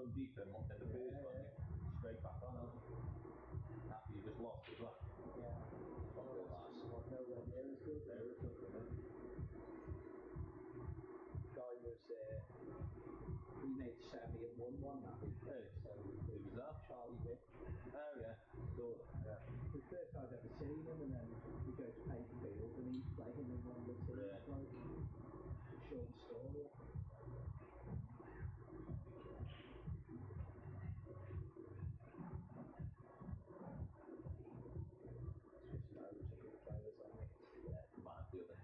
run deep in the booze, straight back on. After you just lost as well. Yeah. Nowhere near as good. Guy was he made semi and won one that week. Hey, So who was that? Charlie Wick. Oh yeah, cool. Yeah. The first time I've ever seen him, and then we go to pay field and he's playing in one of the teams. Yeah. Like short story. It's just loads of good players on it. Yeah, might be other.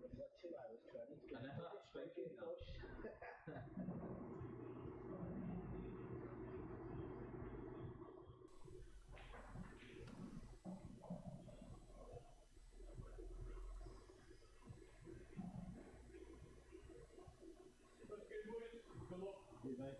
We've got 2 hours 20 to And then that's straight in now. Good luck. You mate.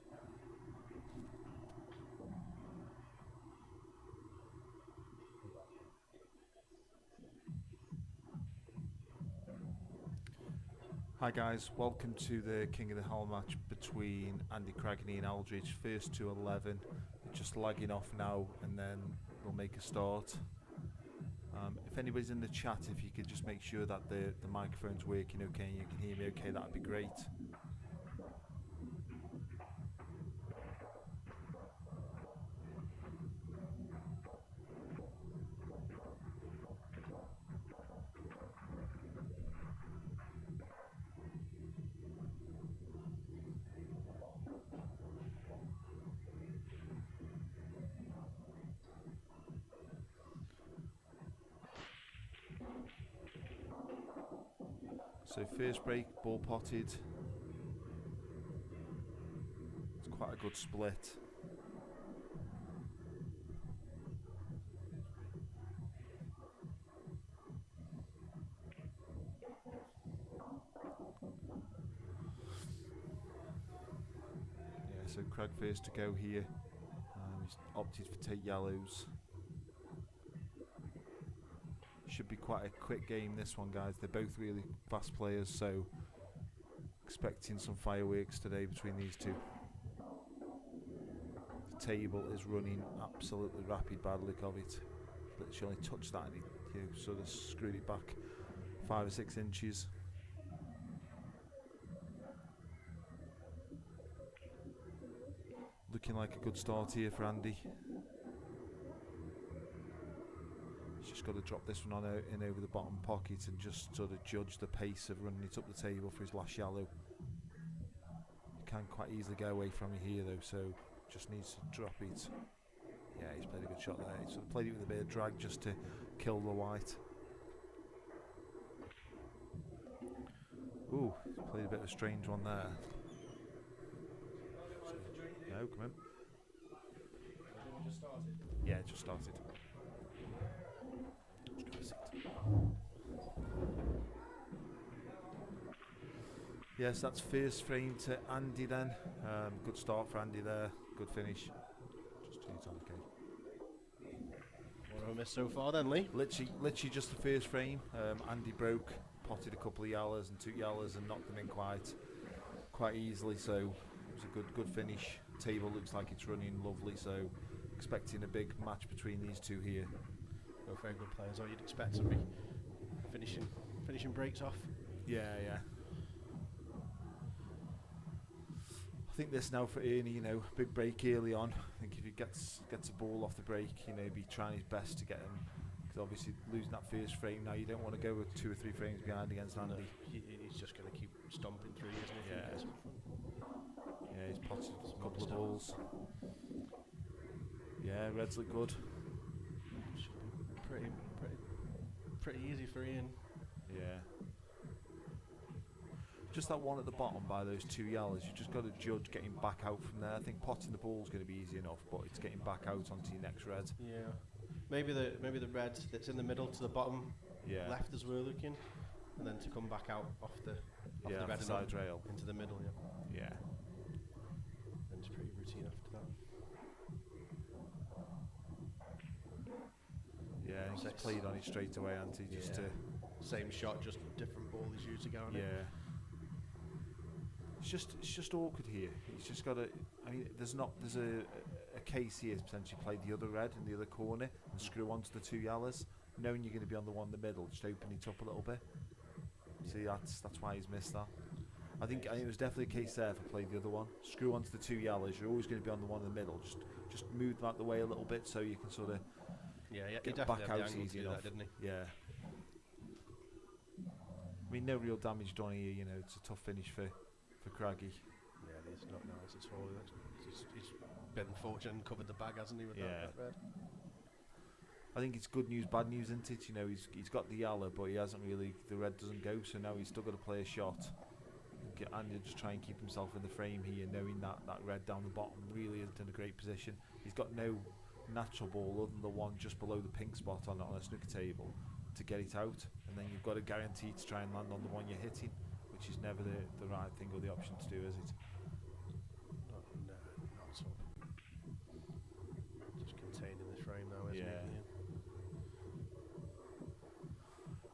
Hi guys, welcome to the King of the Hill match between Andy Cragney and Aldridge. First to 11, they're just lagging off now and then they'll make a start. If anybody's in the chat, if you could just make sure that the microphone's working okay and you can hear me okay, that'd be great. So first break, ball potted. It's quite a good split. Yeah, so Craig first to go here. He's opted for take yellows. Should be quite a quick game this one, guys. They're both really fast players, so expecting some fireworks today between these two. The table is running absolutely rapid by the look of it. Literally only touched that and he sort of screwed it back 5 or 6 inches. Looking like a good start here for Andy. He's just got to drop this one on in over the bottom pocket and just sort of judge the pace of running it up the table for his last yellow. You can quite easily go away from you here though, so just needs to drop it. Yeah, he's played a good shot there. He sort of played it with a bit of drag just to kill the white. Ooh, he's played a bit of a strange one there. No, come in. Just started. Yeah, it just started. Yes, that's first frame to Andy then. Good start for Andy there. Good finish. Just turn it on, okay. What have I missed so far then, Lee? Literally just the first frame. Andy broke, potted a couple of yellows and took yellows and knocked them in quite easily. So it was a good finish. Table looks like it's running lovely. So expecting a big match between these two here. Both very good players, or you'd expect to be finishing breaks off. Yeah. I think this now for Ernie, big break early on. I think if he gets a ball off the break, be trying his best to get him. Because obviously losing that first frame now, you don't want to go with 2 or 3 frames behind against Andy. No, he's just going to keep stomping through, isn't he? Yeah. If he gets in front. Yeah, he's potted a couple of balls. Yeah, Reds look good. Should be pretty easy for Ian. Yeah. just that one at the bottom by those 2 yellows. You just got to judge getting back out from there. I think potting the ball's going to be easy enough, but it's getting back out onto your next red. Yeah. Maybe the red that's in the middle to the bottom left as we're looking, and then to come back out off the red side rail into the middle. Yeah. And it's pretty routine after that. Yeah, he's played on it straight away, hasn't he? Just to same shot, just different ball he's used to get on it. Yeah. It's just awkward here. He's just got to. I mean, there's a case here to potentially play the other red in the other corner and screw onto the 2 yellows, knowing you're going to be on the one in the middle. Just open it up a little bit. See, that's why he's missed that. I think it was definitely a case there for play the other one. Screw onto the 2 yellows. You're always going to be on the one in the middle. Just move them out the way a little bit so you can sort of get back out easy enough. That, didn't he? Yeah. I mean, no real damage done here. You know, it's a tough finish for Craggy. Yeah, it's not nice at all. He's been fortunate and covered the bag, hasn't he, with that red? I think it's good news, bad news, isn't it? You know, he's got the yellow, but he hasn't really. The red doesn't go, so now he's still got to play a shot. And he'll just try and keep himself in the frame here, knowing that red down the bottom really isn't in a great position. He's got no natural ball other than the one just below the pink spot on a snooker table to get it out, and then you've got to guarantee to try and land on the one you're hitting, which is never the right thing or the option to do, is it? Not at all. Just contained in the frame now, isn't it?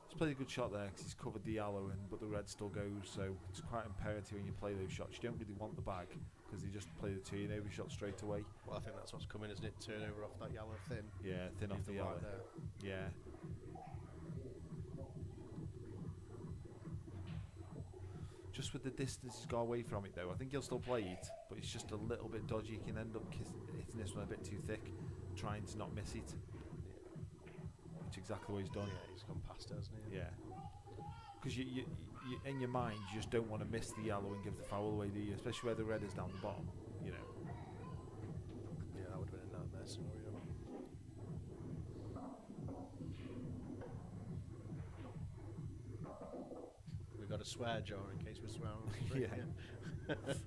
He's played a good shot there because he's covered the yellow, but the red still goes, so it's quite imperative when you play those shots. You don't really want the bag because they just play the turnover shot straight away. Well, I think that's what's coming, isn't it? Turnover off that yellow thin. Yeah, thin off the yellow. There. Yeah. Just with the distance he's got away from it though, I think he'll still play it, but it's just a little bit dodgy. He can end up hitting this one a bit too thick, trying to not miss it. Which is exactly what he's done. Yeah, he's gone past it, hasn't he? Yeah. Because you in your mind, you just don't want to miss the yellow and give the foul away, do you? Especially where the red is down the bottom, you know. Yeah, that would have been a nightmare scenario. We've got a swear jar in case we're swearing. Yeah. Viewers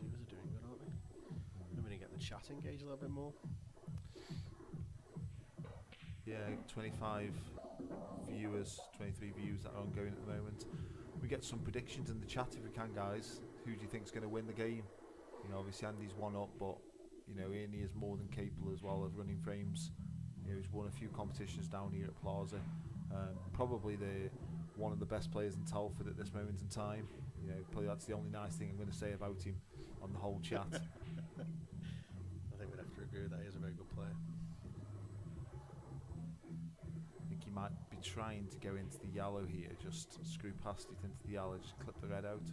are doing good, aren't they? I'm going to get the chat engaged a little bit more. Yeah, 25 viewers, 23 views that are ongoing at the moment. We get some predictions in the chat if we can, guys. Who do you think is going to win the game? You know, obviously Andy's one up, but you know, Ernie is more than capable as well of running frames. You know, he's won a few competitions down here at Plaza. Probably one of the best players in Telford at this moment in time. You know, probably that's the only nice thing I'm going to say about him on the whole chat. I think we'd have to agree with that. He's a very good player. I think he might be trying to go into the yellow here, just screw past it into the yellow, just clip the red out.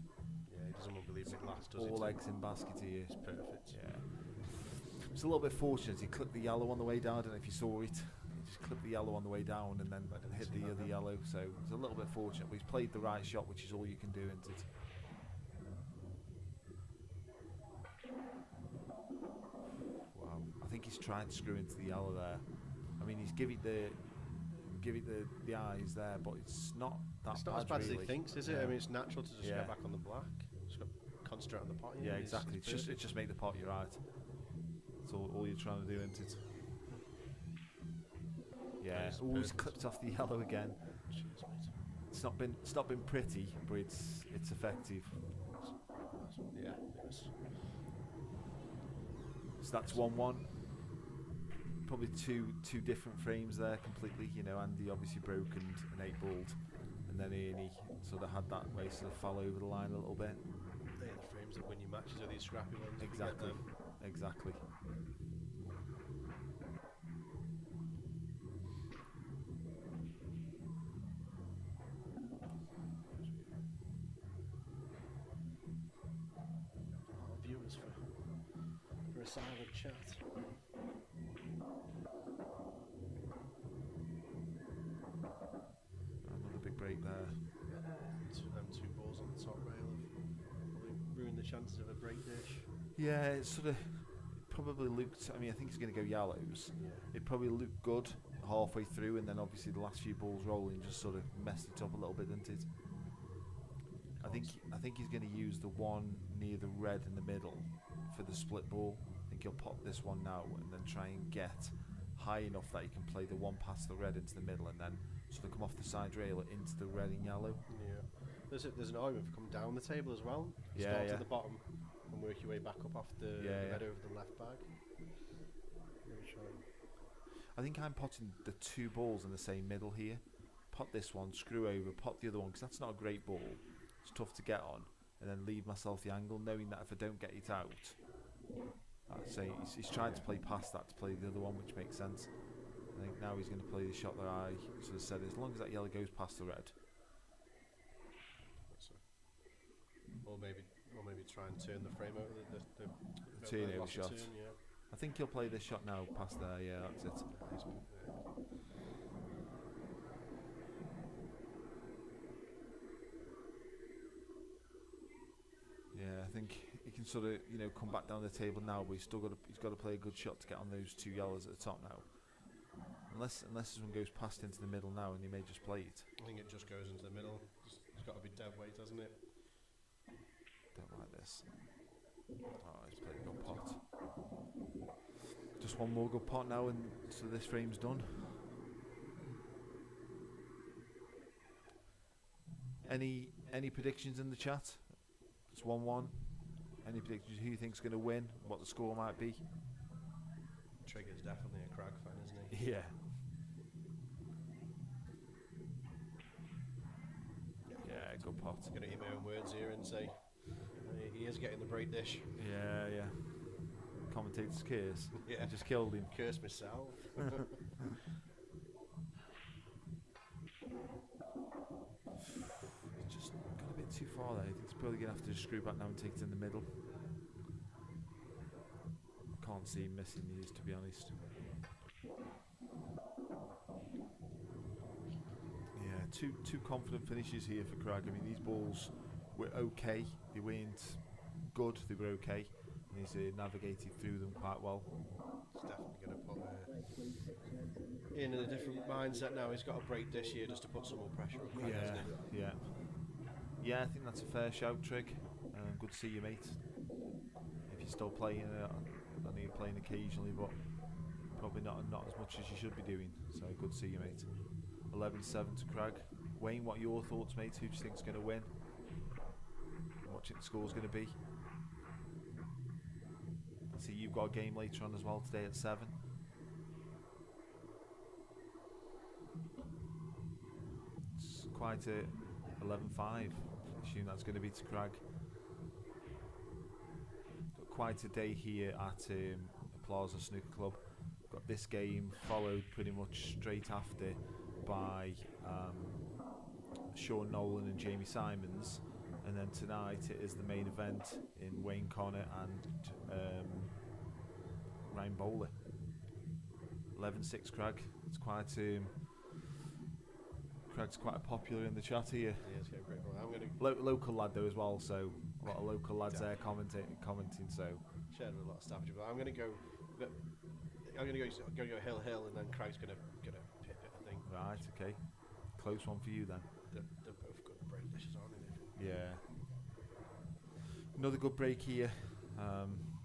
Yeah, he doesn't want to believe it last, does he? All eggs in basket here. It's perfect. Yeah. It's a little bit fortunate. He clipped the yellow on the way down. I don't know if you saw it. He just clipped the yellow on the way down and then hit the other yellow. So it's a little bit fortunate, but he's played the right shot, which is all you can do, isn't it? Wow. I think he's trying to screw into the yellow there. I mean, he's give it the eyes there, but it's not that It's bad. not as bad really. as he thinks, is it? I mean, it's natural to just get back on the black. Just got to concentrate on the pot. Yeah, exactly. It's just make the pot you're right. That's all you're trying to do, isn't it? Yeah. Oh, he's clipped off the yellow again. Cheers, mate. It's not been pretty, but it's effective. Yeah, it was. So that's 1-1. Probably two different frames there completely. You know, Andy obviously broke and 8-balled, and then Ernie sort of had that way sort of fall over the line a little bit. They're the frames that win you matches, are these scrappy ones. Exactly. Exactly. Viewers for a silent chat. Another big break there. Two balls on the top rail have probably ruined the chances of a break dish. Yeah, it's sort of probably looked. I mean, I think he's going to go yellows. It probably looked good halfway through, and then obviously the last few balls rolling just sort of messed it up a little bit, didn't it? I think he's going to use the one near the red in the middle for the split ball. I think he'll pop this one now and then try and get high enough that he can play the one past the red into the middle and then sort of come off the side rail into the red and yellow. Yeah. There's an argument for coming down the table as well. Start at the bottom and work your way back up off the red over the left bag. I think I'm potting the two balls in the same middle here. Pot this one, screw over, pot the other one, because that's not a great ball. It's tough to get on, and then leave myself the angle, knowing that if I don't get it out, I'd say he's trying to play past that to play the other one, which makes sense. I think now he's going to play the shot that I sort of said, as long as that yellow goes past the red. Or maybe try and turn the frame over the turn over shot. Yeah. I think he'll play this shot now past there. Yeah, that's it. Yeah, I think he can sort of come back down the table now, but he's got to play a good shot to get on those two yellows at the top now. Unless this one goes past into the middle now, and he may just play it. I think it just goes into the middle. It's got to be dead weight, hasn't it? Don't like this. Oh, he's played a good pot. Just one more good pot now, and so this frame's done. Any predictions in the chat? It's 1-1. Any predictions? Who you think's going to win? What the score might be? Trigger's definitely a Crag fan, isn't he? Yeah. Yeah, good pot. I'm going to eat my own words here and say he is getting the break dish. Yeah. Commentator's curse. Yeah. I just killed him. Curse myself. Just got a bit too far there. I think he's probably going to have to just screw back now and take it in the middle. Can't see him missing these, to be honest. Yeah, two confident finishes here for Crag. I mean, these balls were okay. They weren't good, they were okay. And he's navigated through them quite well. He's definitely going to put in a different mindset now. He's got a break this year just to put some more pressure on Crag, hasn't he? Yeah, I think that's a fair shout, Trig. Good to see you, mate. If you're still playing, I know you're playing occasionally, but probably not as much as you should be doing. So good to see you, mate. 11-7 to Crag. Wayne, what are your thoughts, mate? Who do you think's going to win? What do you think the score's going to be? I see you've got a game later on as well today at 7. It's quite a 11-5. I assume that's going to be to Crag. Got quite a day here at Plaza Snooker Club. Got this game followed pretty much straight after by Sean Nolan and Jamie Simons, and then tonight it is the main event in Wayne Connor and Ryan Bowler. 11-6 Crag. It's quite Crag's quite popular in the chat here. Yeah, it's getting great. I'm gonna local lad though as well, so a lot of local lads there commenting. So shared with a lot of strategy, but I'm gonna go hill, and then Craig's gonna hit it, I think. Right, okay. Close one for you then. They're both good break dishes, aren't they? Yeah. Another good break here.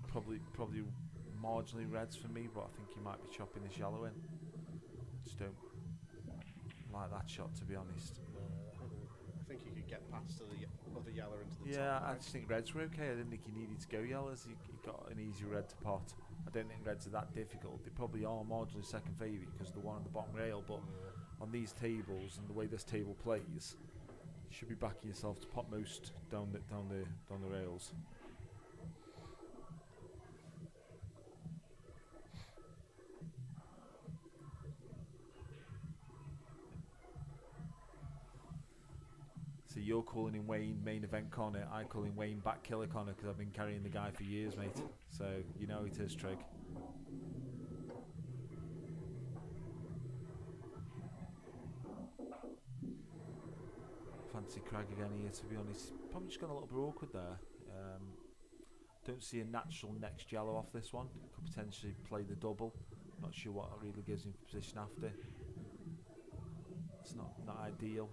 Probably marginally reds for me, but I think he might be chopping this yellow in. Just don't like that shot, to be honest. I think he could get past the other yellow into the top. Yeah, I just think reds were okay. I didn't think he needed to go yellows. He got an easy red to pot. I don't think reds are that difficult. They probably are marginally second favourite because of the one on the bottom rail, but on these tables and the way this table plays, you should be backing yourself to pot most down the rails. So you're calling him Wayne main event Connor, I call him Wayne back killer Connor because I've been carrying the guy for years, mate. So you know it is, Trig. Fancy Crag again here, to be honest. Probably just gone a little bit awkward there. Don't see a natural next yellow off this one. Could potentially play the double. Not sure what it really gives him for position after. It's not ideal.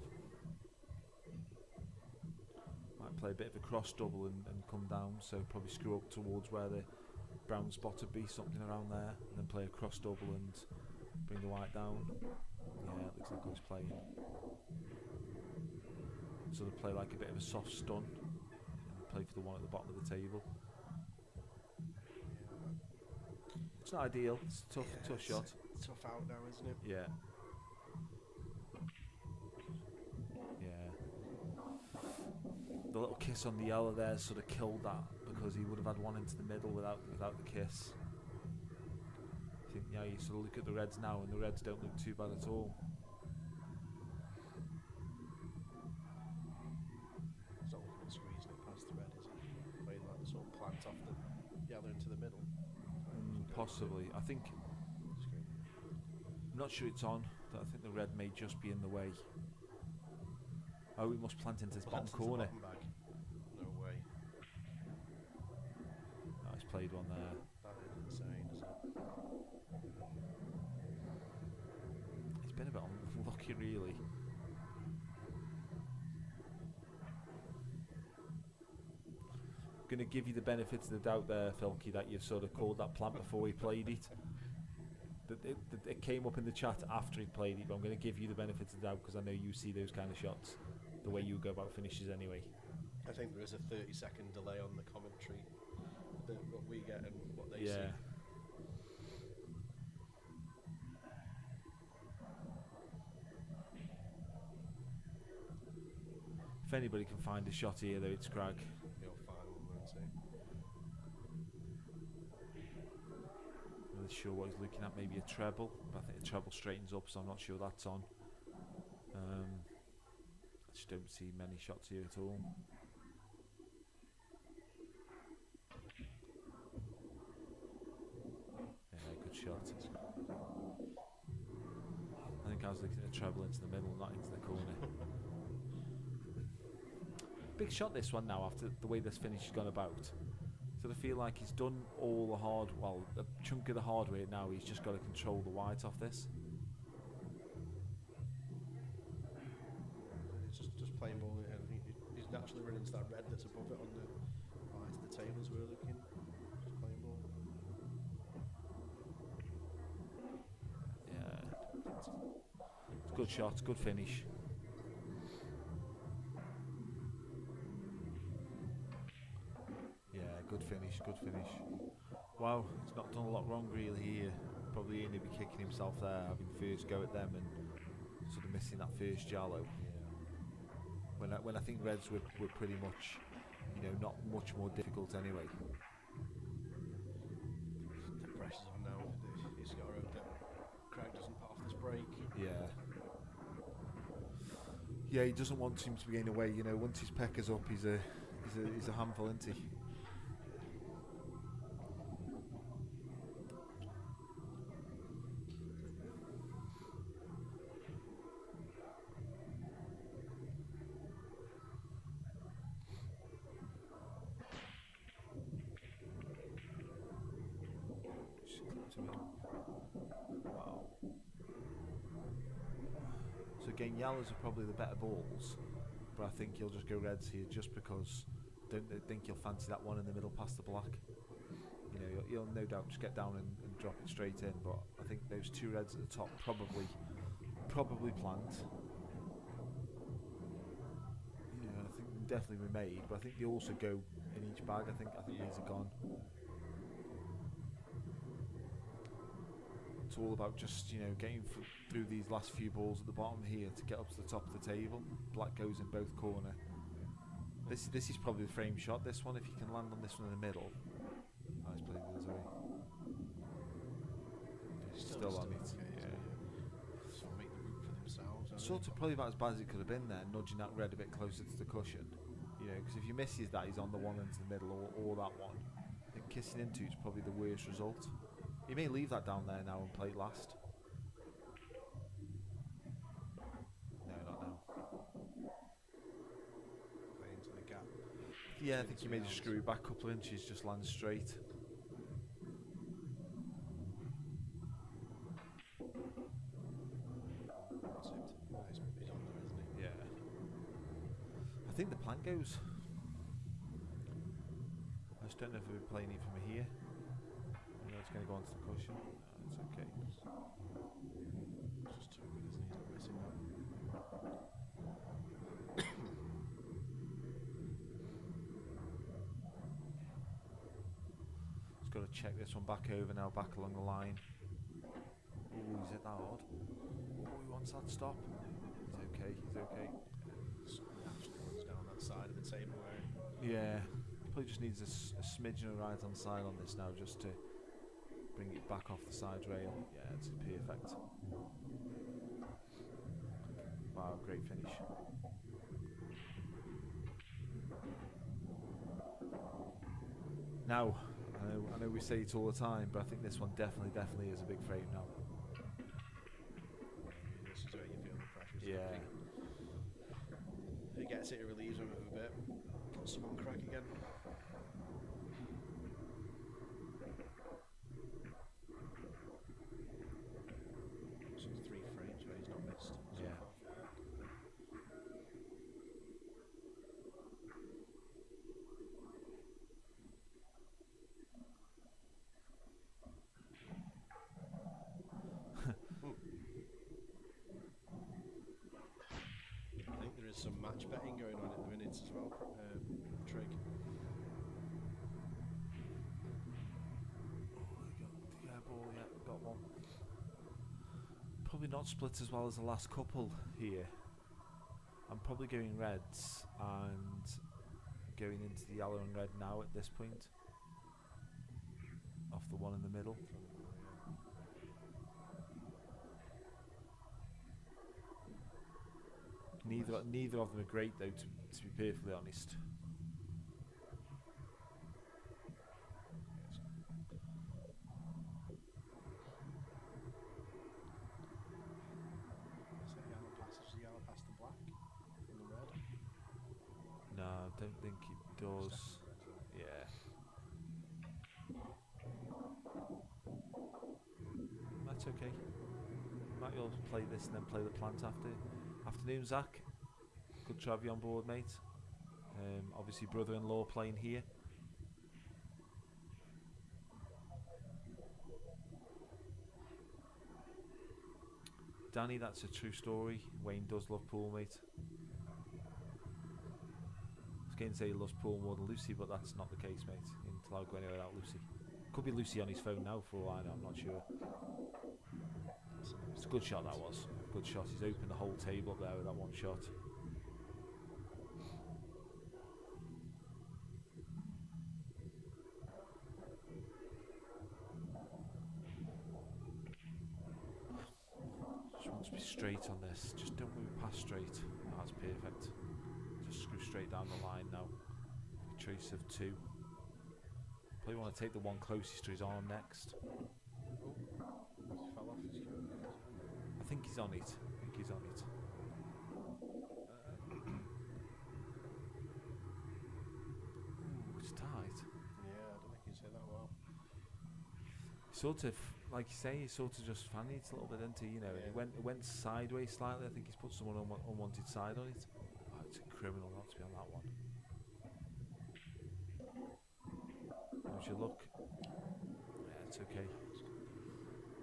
Might play a bit of a cross double and come down, so probably screw up towards where the brown spot would be, something around there, and then play a cross double and bring the white down. Yeah, it looks like I was playing. Sort of play like a bit of a soft stun and play for the one at the bottom of the table. It's not ideal. It's a tough shot. Tough out now, isn't it? Yeah. Yeah. The little kiss on the yellow there sort of killed that, because he would have had one into the middle without the kiss. I think, yeah, you sort of look at the reds now, and the reds don't look too bad at all. It's not looking at squeezing it past the red, is it? Playing like the sort of plant off the yellow into the middle. Possibly. I think. I'm not sure it's on. I think the red may just be in the way. Oh, we must plant into this bottom corner. No way. Nice played one there. That is insane, isn't it? It's been a bit unlucky, really. Going to give you the benefit of the doubt there, Filky, that you've sort of called that plant before he played it. It came up in the chat after he played it, but I'm going to give you the benefit of the doubt because I know you see those kind of shots the way you go about finishes anyway. I think there is a 30-second delay on the commentary, what we get and what they see. If anybody can find a shot here, though, it's Crag. He'll find one, won't he? I'm not sure what he's looking at. Maybe a treble, but I think the treble straightens up, so I'm not sure that's on. I just don't see many shots here at all. Yeah, good shot. I think I was looking at a treble into the middle, not into the corner. Big shot this one now after the way this finish has gone about. So I feel like he's done all the hard, well, a chunk of the hard way now. He's just got to control the white off this. It's just playing ball, and he's naturally running into that red that's above it on the right of the table as we're looking. Just playing ball. Yeah. Good shot, good finish. Good finish, good finish. Wow, he's not done a lot wrong really here. Probably Ian would be kicking himself there, having the first go at them and sort of missing that first Jallo. Yeah. When I think Reds were pretty much, not much more difficult anyway. The pressure's on now. He's got to hope that Craig doesn't put off this break. Yeah. Yeah, he doesn't want him to be getting away. Once his pecker's up, he's a handful, isn't he? Wow. So again, yellows are probably the better balls, but I think he'll just go reds here just because I don't think he'll fancy that one in the middle past the black. He'll no doubt just get down and drop it straight in, but I think those two reds at the top probably plant. I think they'll definitely be made, but I think they also go in each bag. I think these are gone. It's all about just getting through these last few balls at the bottom here to get up to the top of the table. Black goes in both corner. This is probably the frame shot. This one, if you can land on this one in the middle. Nice play the other way. Still on it. Yeah. Sort of make the route for themselves. Sort of probably about as bad as it could have been there, nudging that red a bit closer to the cushion. Because if he misses that, he's on the one into the middle or that one. I think kissing into is probably the worst result. He may leave that down there now and play it last. No, not now. Play into the gap. Yeah, I think he made a screw back a couple of inches, just land straight. He's on there, isn't he? Yeah. I think the plan goes. I just don't know if we're playing it from here. I know it's going to go onto the cushion. No, it's okay. It's just too good, isn't he? He's not missing that. Just got to check this one back over now, back along the line. Oh, he's hit that hard. Oh, he wants that stop. He's okay, he's okay. It's down that side of the table where... Yeah, probably just needs a smidgen of right hand side on this now, just to bring it back off the side rail. Yeah, it's perfect. Wow, great finish. Now, I know we say it all the time, but I think this one definitely is a big frame now. This is where you feel the pressure. Yeah. If he gets it, it relieves him of a bit. Got someone crack again. So 3 frames where he's not missed. Yeah. I think there is some match betting going on at the minute as well, Trig. Got one. Probably not split as well as the last couple here. I'm probably going reds and going into the yellow and red now at this point. Off the one in the middle. Neither of them are great though, to be perfectly honest. Yellow past the black and the red. No, I don't think it does. Yeah. That's okay. Might be able to play this and then play the plant after. Afternoon, Zach. Good to have you on board, mate. Obviously, brother-in-law playing here. Danny, that's a true story. Wayne does love pool, mate. I was going to say he loves pool more than Lucy, but that's not the case, mate. Until I go anywhere without Lucy. Could be Lucy on his phone now for all I know, I'm not sure. It's a good shot, that was. Good shot. He's opened the whole table up there with that one shot. Just wants to be straight on this. Just don't move past straight. Oh, that's perfect. Just screw straight down the line now. Choice of 2. Probably want to take the one closest to his arm next. Fell off his I think he's on it. Ooh, it's tight. Yeah, I don't think he's hit that well. Sort of, like you say, he sort of just fannied it a little bit into, you know, Yeah. it went sideways slightly. I think he's put someone unwanted side on it. Oh, it's a criminal not to be on that one. How's your luck? Yeah, it's okay.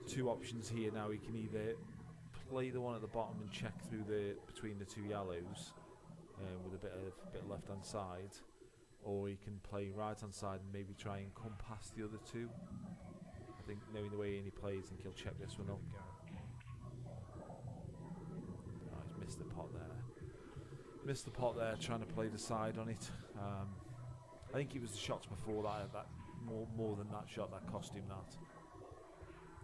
2 options here now. He can either play the one at the bottom and check through between the 2 yellows with a bit left hand side, or he can play right hand side and maybe try and come past the other 2. I think knowing the way he plays, I think he'll check this one up. Oh, he's missed the pot there. Trying to play the side on it. I think it was the shots before that more than that shot that cost him that.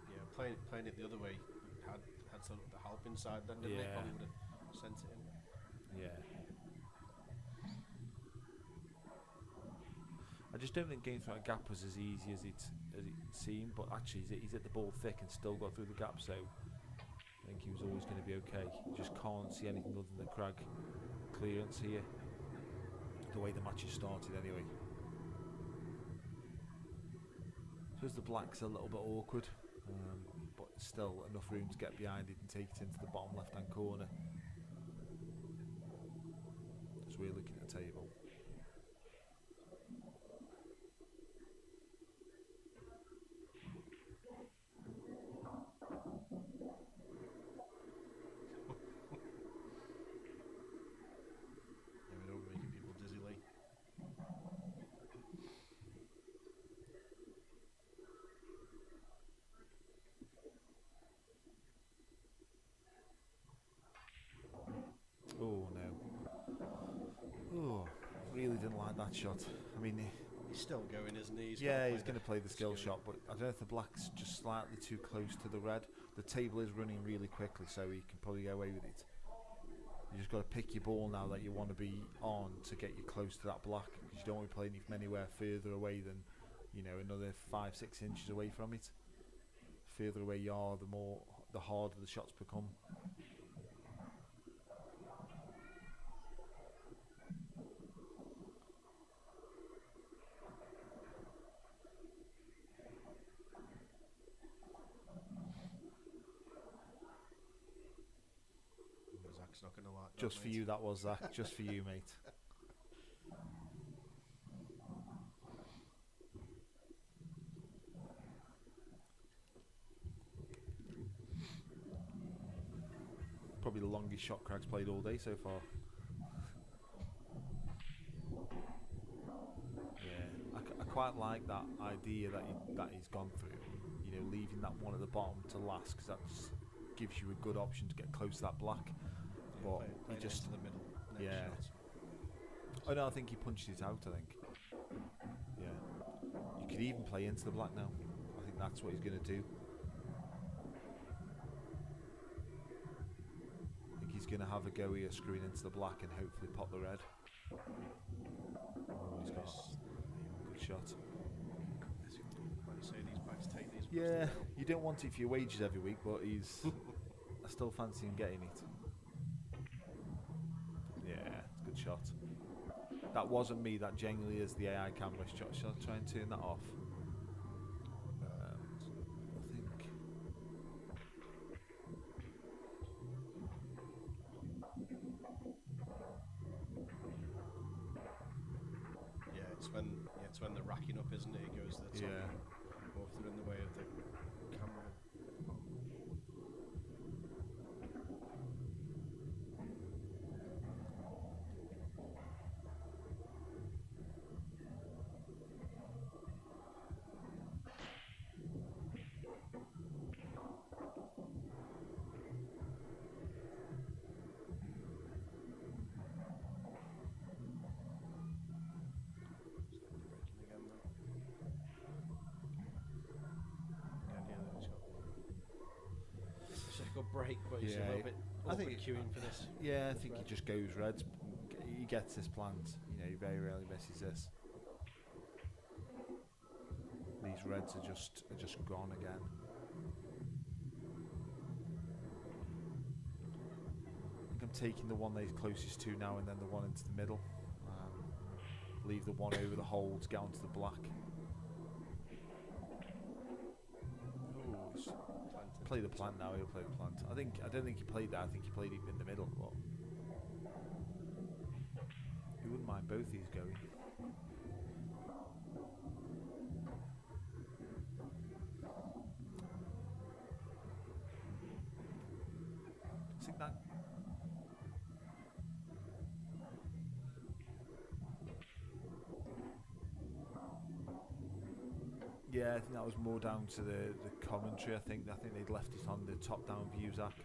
Yeah, playing it the other way had sort of the help inside then, didn't it? Probably would have sent it in. Yeah. I just don't think getting through that gap was as easy as it seemed, but actually he's hit the ball thick and still got through the gap, so I think he was always going to be okay. You just can't see anything other than the crag clearance here. the way the match has started anyway. So the black's a little bit awkward, but still enough room to get behind it and take it into the bottom left hand corner. As we're looking at the table. Oh no. Oh, really didn't like that shot. I mean, he's still going, isn't he? He's going to play the skill shot, but I don't know if the black's just slightly too close to the red. The table is running really quickly, so he can probably get away with it. You just got to pick your ball now that you want to be on to get you close to that black, because you don't want to be playing it from anywhere further away than, you know, another 5-6 inches away from it. Further away you are, the harder the shots become. Not gonna like just that, for mate. you, that was Zach. Just for you, mate. Probably the longest shot Craig's played all day so far. Yeah, I quite like that idea that he's gone through. You know, leaving that one at the bottom to last, because that gives you a good option to get close to that black. But play he just to the middle. Yeah. Shot. Oh no, I think he punched it out. I think. Yeah. You could even play into the black now. I think that's what he's going to do. I think he's going to have a go here, screwing into the black, and hopefully pop the red. Oh, he's got a good shot. Like you say, these backs take these. Yeah, you don't want it for your wages every week, but he's. I still fancy him getting it. Yeah, good shot. That wasn't me, that genuinely is the AI camera shot. Shall I try and turn that off? I think. Yeah, it's when they're racking up, isn't it? It goes to the top. Yeah. Or if they're in the way of the camera. Break, but he's a little bit queuing for this. Yeah, I think he just goes reds. He gets this planned. You know, he very rarely misses this. These reds are just gone again. I think I'm taking the one that he's closest to now, and then the one into the middle. Leave the one over the hole to get onto the black. Play the plant now. He'll play the plant. I don't think he played that. I think he played it in the middle. But you wouldn't mind both these going. I think that. Yeah, I think that was more down to the commentary. I think they'd left it on the top-down view, Zach.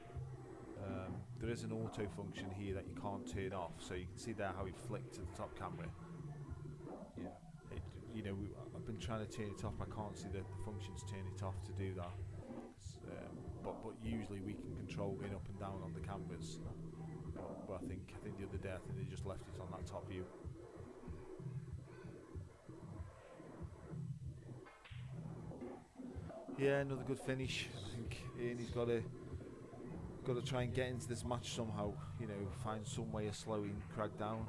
There is an auto function here that you can't turn off, so you can see there how it flicked to the top camera. Yeah. I've been trying to turn it off. I can't see the functions turn it off to do that. But usually we can control going up and down on the cameras. But I think the other day they just left it on that top view. Yeah, another good finish. I think Ernie's got to try and get into this match somehow. You know, find some way of slowing Craig down.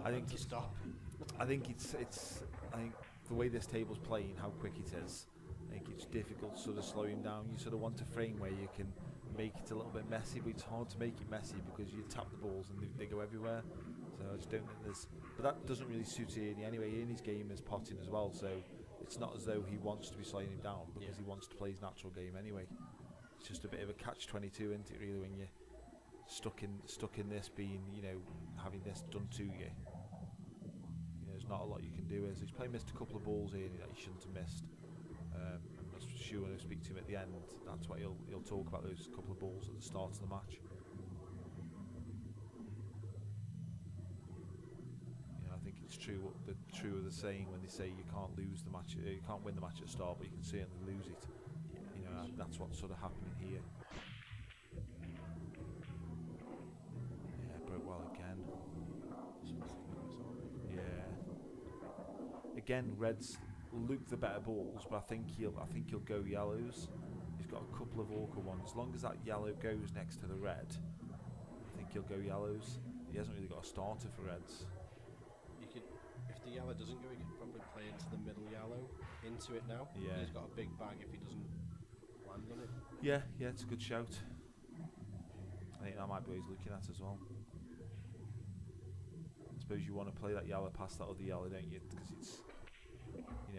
I think to stop. I think I think the way this table's playing, how quick it is, I think it's difficult to sort of slow him down. You sort of want a frame where you can make it a little bit messy, but it's hard to make it messy because you tap the balls and they go everywhere. So I just don't think there's... But that doesn't really suit Ernie anyway. Ernie's game is potting as well, so it's not as though he wants to be slowing him down because he wants to play his natural game anyway. It's just a bit of a catch-22, isn't it, really, when you're stuck in this being, you know, having this done to you. There's not a lot you can do. He's probably missed a couple of balls here that he shouldn't have missed. I'm sure when I speak to him at the end, that's what he'll talk about, those couple of balls at the start of the match. I think it's true of the saying when they say you can't lose the match, you can't win the match at the start, but you can certainly lose it. That's what's sort of happening here. Yeah, broke well again. Yeah. Again, Reds look the better balls, but I think he'll go yellows. He's got a couple of awkward ones. As long as that yellow goes next to the red, I think he'll go yellows. He hasn't really got a starter for Reds. If the yellow doesn't go, he could probably play into the middle yellow, into it now. Yeah. He's got a big bag if he doesn't land on it. Yeah, it's a good shout. I think that might be what he's looking at as well. I suppose you want to play that yellow past that other yellow, don't you? Because it's,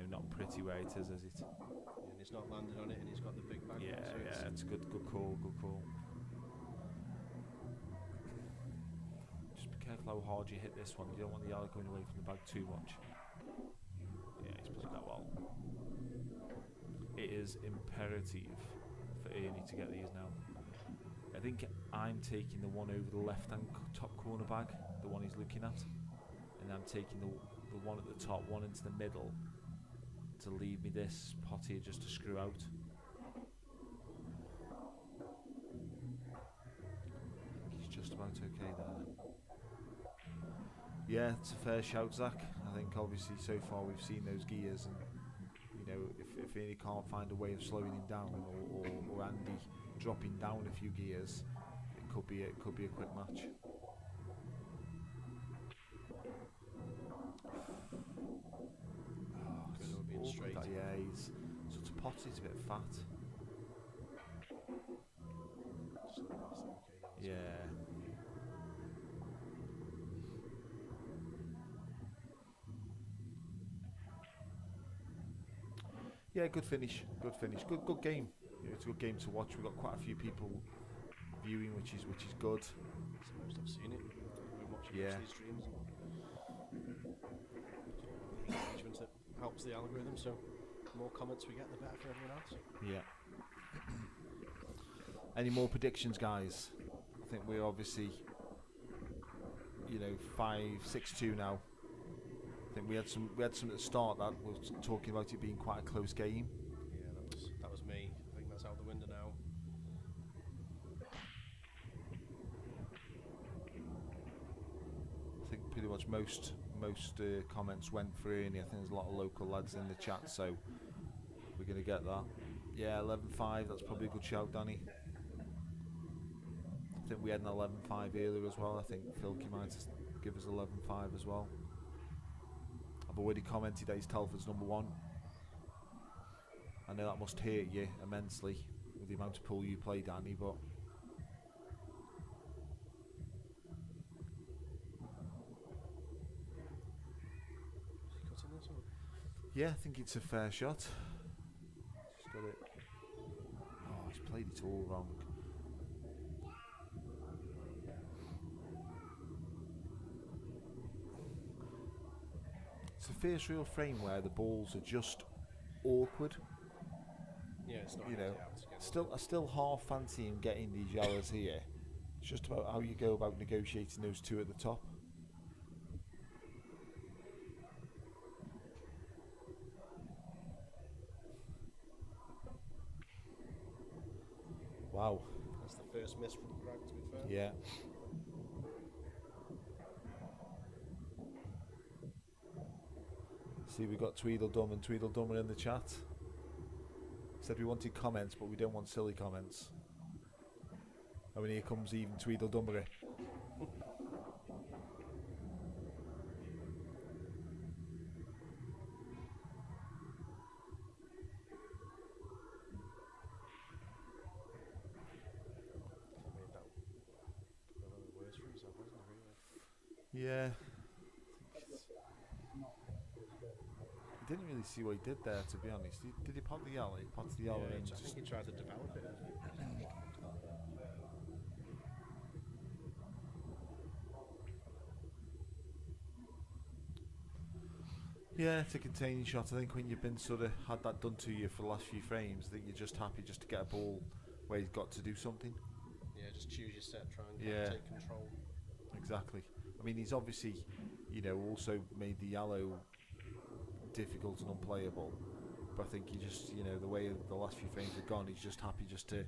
not pretty where it is it? And he's not landed on it, and he's got the big bag. Yeah, it's a good call. Just be careful how hard you hit this one. You don't want the yellow going away from the bag too much. Yeah, he's played that well. It is imperative for Ernie to get these now. I think I'm taking the one over the left-hand top corner bag, the one he's looking at, and I'm taking the one at the top, one into the middle, to leave me this pot here just to screw out. I think he's just about okay there. Yeah, it's a fair shout, Zach. I think obviously so far we've seen those gears, and if Ernie can't find a way of slowing him down, or Andy dropping down a few gears, it could be a quick match. Straight. Yeah, he's such a pot. He's a bit fat. Yeah. Yeah, good finish. Good game. It's a good game to watch. We've got quite a few people viewing, which is good. It's the most I've seen it. We're watching these streams. Engagement that helps the algorithm, so the more comments we get, the better for everyone else. Yeah. Any more predictions, guys? I think we're obviously, 5-6-2 now. I think we had some at the start that was talking about it being quite a close game. Yeah, that was me. I think that's out the window now. I think pretty much most comments went for Ernie. I think there's a lot of local lads in the chat, so we're going to get that. Yeah, 11-5, that's probably a good shout, Danny. I think we had an 11-5 earlier as well. I think Philky might give us 11-5 as well. I've already commented that he's Telford's number one. I know that must hurt you immensely with the amount of pool you play, Danny, but yeah, I think it's a fair shot. Just got it. Oh, he's played it all wrong. It's the first real frame where the balls are just awkward. Yeah, it's not. I still half fancy him getting these yellows here. It's just about how you go about negotiating those two at the top. Wow. That's the first miss from Greg, to be fair. Yeah. See, we got Tweedledum and Tweedledummer in the chat. Said we wanted comments, but we don't want silly comments. I mean, here comes even Tweedledummer. Yeah. I didn't really see what he did there, to be honest. Did he pot the yellow? He potted the yellow and I think he tried to develop it. Yeah, it's a containing shot. I think when you've been sort of had that done to you for the last few frames, that you're just happy just to get a ball where he's got to do something. Yeah, just choose your set, try and take control. Exactly. I mean, he's obviously, also made the yellow difficult and unplayable. But I think he just, the way the last few frames have gone, he's just happy just to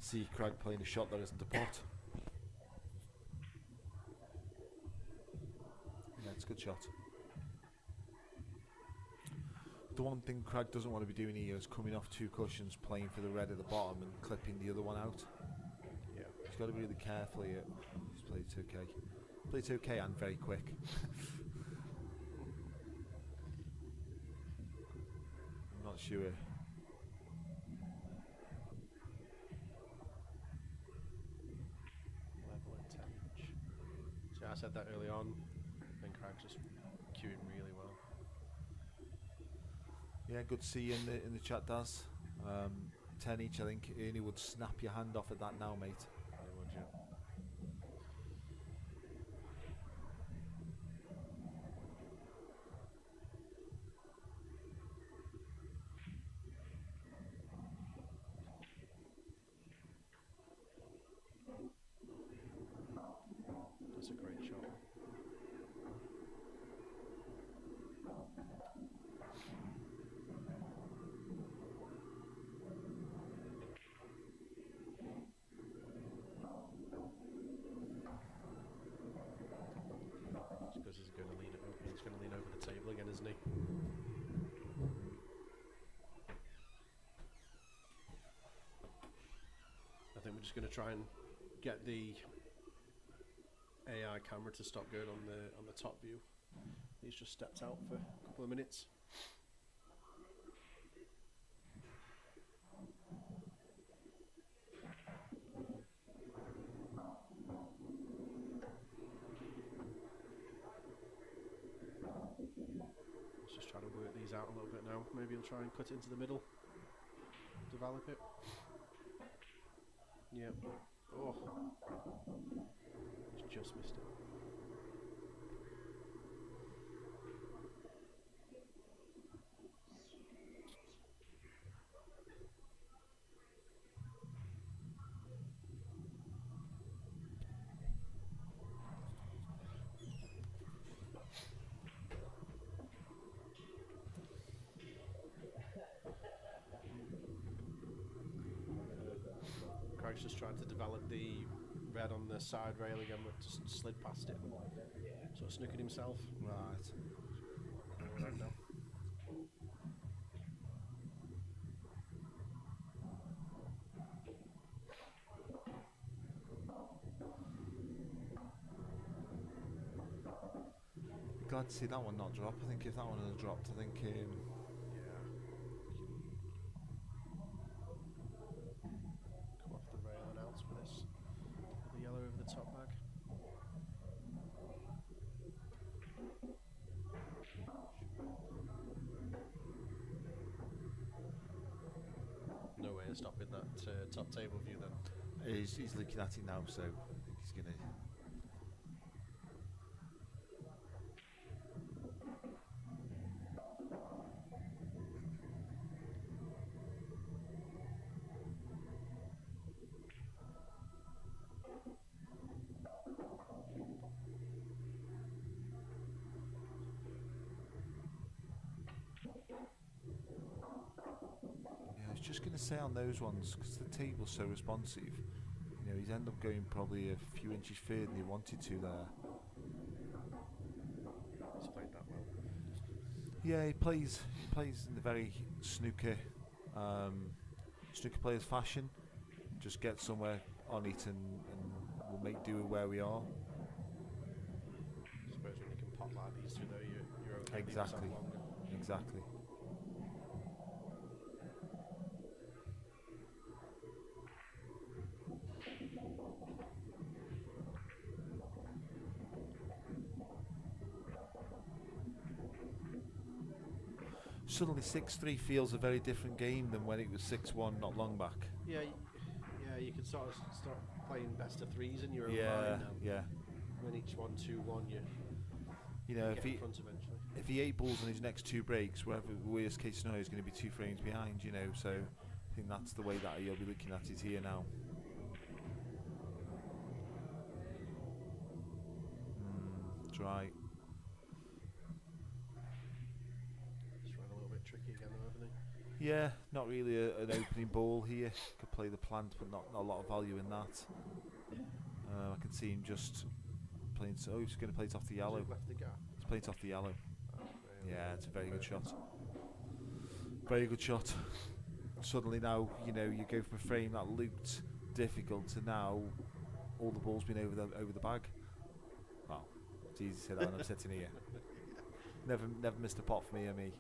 see Craig playing a shot that isn't a pot. Yeah, it's a good shot. The one thing Craig doesn't want to be doing here is coming off 2 cushions, playing for the red at the bottom and clipping the other one out. Yeah. He's got to be really careful here. He's played it okay. Played it okay and very quick. I'm not sure. Level and 10 inch. See, I said that early on. I think Craig's just queuing really well. Yeah, good to see you in the chat, Daz. 10 each, I think. Ernie would snap your hand off at that now, mate. Yeah, would you? That's a great shot. Because he's going to lean it over. He's going to lean over the table again, isn't he? I think we're just going to try and get the AI camera to stop going on the top view. He's just stepped out for a couple of minutes. Let's just try to work these out a little bit now. Maybe he'll try and cut it into the middle, develop it. Yep. Oh. He's just missed it. Craig's just trying to develop the red on the side rail again, but just slid past it. Sort of snookered himself. Right. Right now. Glad to see that one not drop. I think if that one had dropped, I think Yeah. Come off the rail and out for this. The yellow over the top bag. No way of stopping that top table view then. he's looking at it now, so I think he's gonna. Just going to say on those ones, because the table's so responsive, he's ended up going probably a few inches further than he wanted to there. He's played that well. Yeah, he plays in the very snooker players fashion. Just get somewhere on it and we'll make do with where we are. I suppose when you can pop like these two though, you're okay. Exactly. Exactly. suddenly 6-3 feels a very different game than when it was 6-1 not long back. Yeah, you can sort of start playing best of threes in your own Yeah, mind now. yeah. When each 1-2-1, You know, get in front eventually. if he 8 balls on his next 2 breaks, whatever worst case scenario is going to be 2 frames behind, you know, so I think that's the way that you'll be looking at it here now. Try. Just ran a little bit tricky again, though, haven't he? Yeah, not really an opening ball here. Could play the plant, but not a lot of value in that. I can see him just playing. Oh, he's going to play it off the yellow. Left the gap. He's playing it off the yellow. Oh, Yeah, it's a very good shot. Very good shot. Suddenly now, you know, you go from a frame that looked difficult to now all the ball's been over the bag. Well, it's easy to say that when I'm sitting here. Never missed a pot for me or me.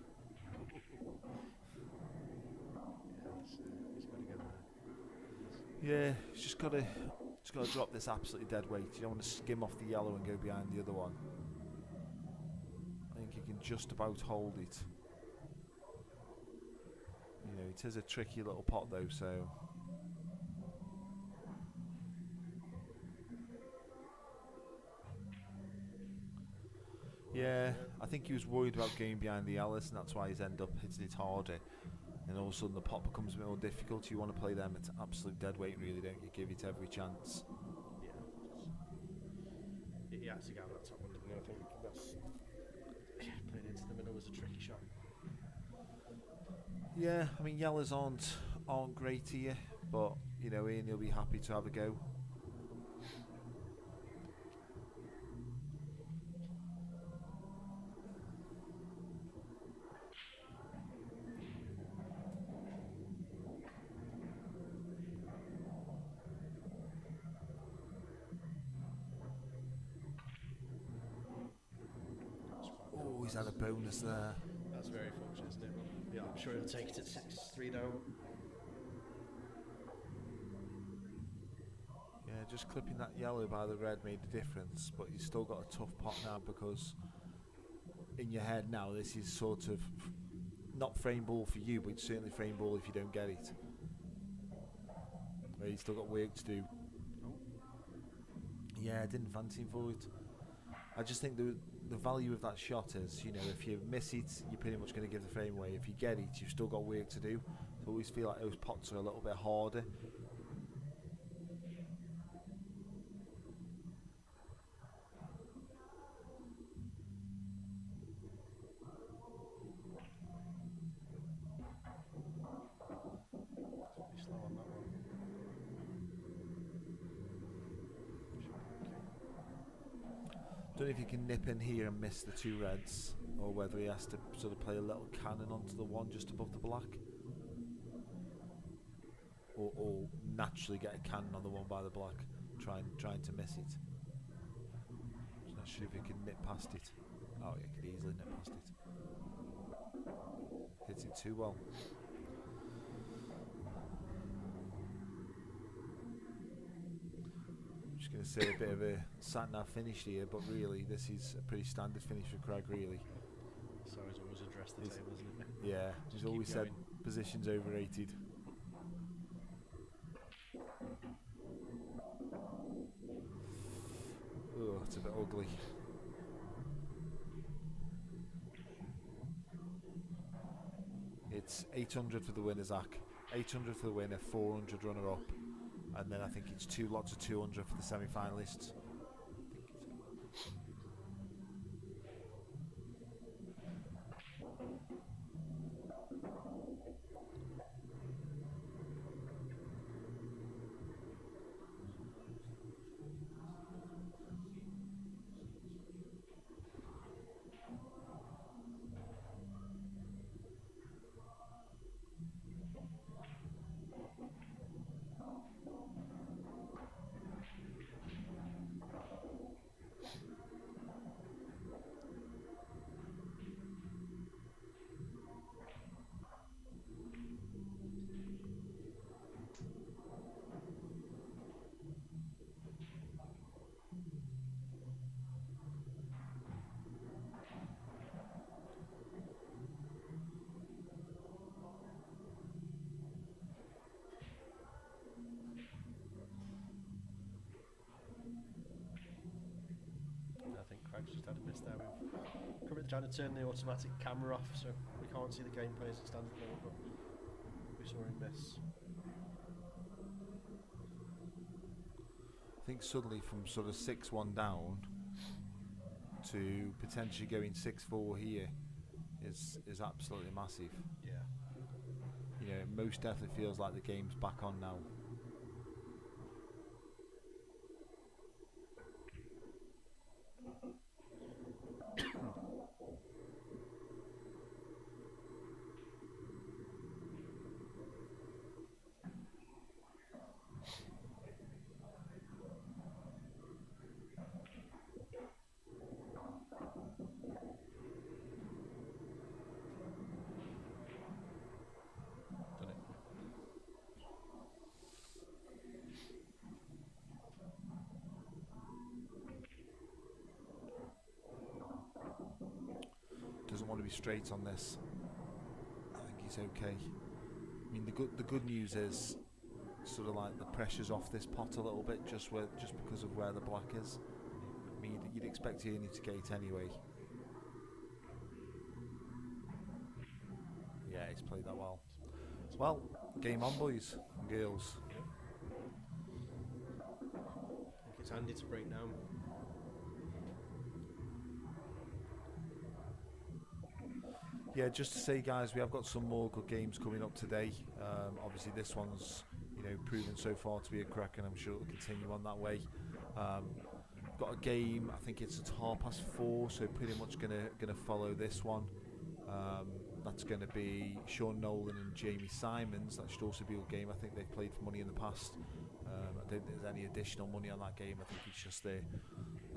He's got to get there. Yeah, he's just got to drop this absolutely dead weight. You don't want to skim off the yellow and go behind the other one. I think he can just about hold it. You know, it is a tricky little pot though, so. Yeah, I think he was worried about going behind the Alice, and that's why he's ended up hitting it harder. And all of a sudden the pot becomes a bit more difficult. You want to play them at absolute dead weight, really, don't you? Give it every chance. Yeah, he had to go on that top one, didn't he? I think that's playing into the middle was a tricky shot. Yeah, I mean yellows aren't great here, but you know Ian, he'll be happy to have a go. Oh, he's had a bonus there. That's very fortunate, isn't it? Well, yeah, I'm sure he'll take it at 6-3 down. Yeah, just clipping that yellow by the red made a difference, but he's still got a tough pot now because in your head now this is sort of not frame ball for you, but it's certainly frame ball if you don't get it. Well, he's still got work to do. Yeah, I didn't fancy him for it. I just think the value of that shot is, you know, if you miss it, you're pretty much going to give the frame away. If you get it, you've still got work to do. So I always feel like those pots are a little bit harder. Pretty slow on that one. Don't know if you can nip in here and miss the 2 reds, or whether he has to sort of play a little cannon onto the one just above the black, or naturally get a cannon on the one by the black, trying to miss it. I'm not sure if he can nip past it. Oh, yeah, could easily nip past it. Hits it too well. Just going to say a bit of a sat-nav finish here, but really this is a pretty standard finish for Craig, really. So he's always addressed the table, isn't it? Yeah, he's always said positions overrated. Oh, it's a bit ugly. It's 800 for the winner, Zach. 800 for the winner, 400 runner-up. And then I think it's 2 lots of 200 for the semi-finalists. just had a miss there. We're currently trying to turn the automatic camera off, so we can't see the gameplay as it stands at the moment, but we saw him miss. I think suddenly from sort of 6-1 down to potentially going 6-4 here is absolutely massive. Yeah. You know, it most definitely feels like the game's back on now. Doesn't want to be straight on this. I think he's okay. I mean, the good news is sort of like the pressure's off this pot a little bit, just because of where the black is. I mean, you'd expect Ernie to gate anyway. Yeah, he's played that well. Well, game on, boys and girls. I think it's handy to break down. Yeah, just to say, guys, we have got some more good games coming up today. Obviously, this one's proven so far to be a crack, and I'm sure it'll continue on that way. Got a game. I think it's at 4:30, so pretty much gonna follow this one. That's going to be Sean Nolan and Jamie Simons. That should also be a good game. I think they've played for money in the past. I don't think there's any additional money on that game. I think it's just the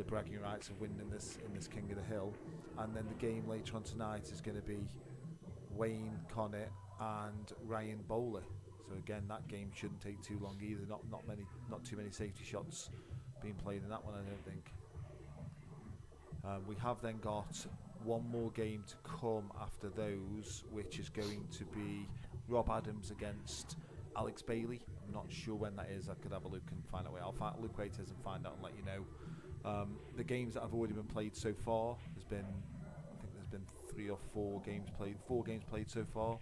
bragging rights of winning in this King of the Hill. And then the game later on tonight is going to be Wayne Connett and Ryan Bowler. So again, that game shouldn't take too long either. Not too many safety shots being played in that one, I don't think. We have then got one more game to come after those, which is going to be Rob Adams against Alex Bailey. I'm not sure when that is. I could have a look and find out. I'll look where it is and find out and let you know. The games that have already been played so far, I think there's been 3 or 4 games played. 4 games played so far.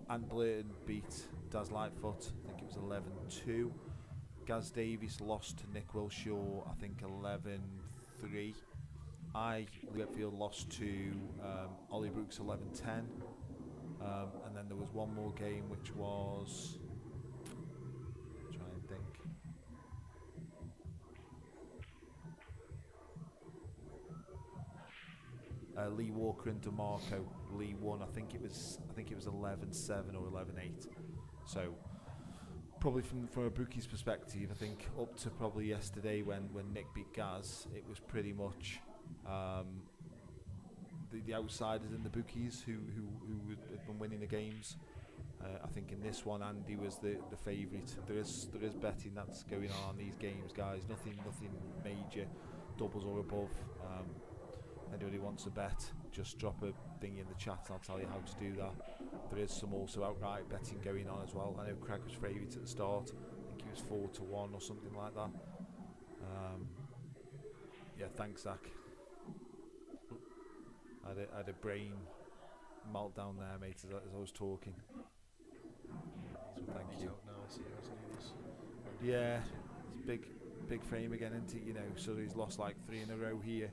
Ant Blayton beat Daz Lightfoot. I think it was 11-2. Gaz Davies lost to Nick Wilshaw. I think 11-3. Whitfield lost to Ollie Brooks 11-10. And then there was one more game which was, try and think, Lee Walker and DeMarco. Lee won. I think it was 11-7 or 11-8. So probably from a bookie's perspective, I think up to probably yesterday when Nick beat Gaz, it was pretty much the outsiders in the bookies who had been winning the games. I think in this one, Andy was the favourite. There is betting that's going on these games, guys. Nothing major, doubles or above. Anybody wants a bet, just drop a thing in the chat and I'll tell you how to do that. There is some also outright betting going on as well. I know Craig was favourite at the start. I think he was 4-1 or something like that. Yeah, thanks, Zach. I had a brain meltdown there, mate, as I was talking. So thank you. Yeah, it's big frame again, isn't it? So he's lost like 3 in a row here.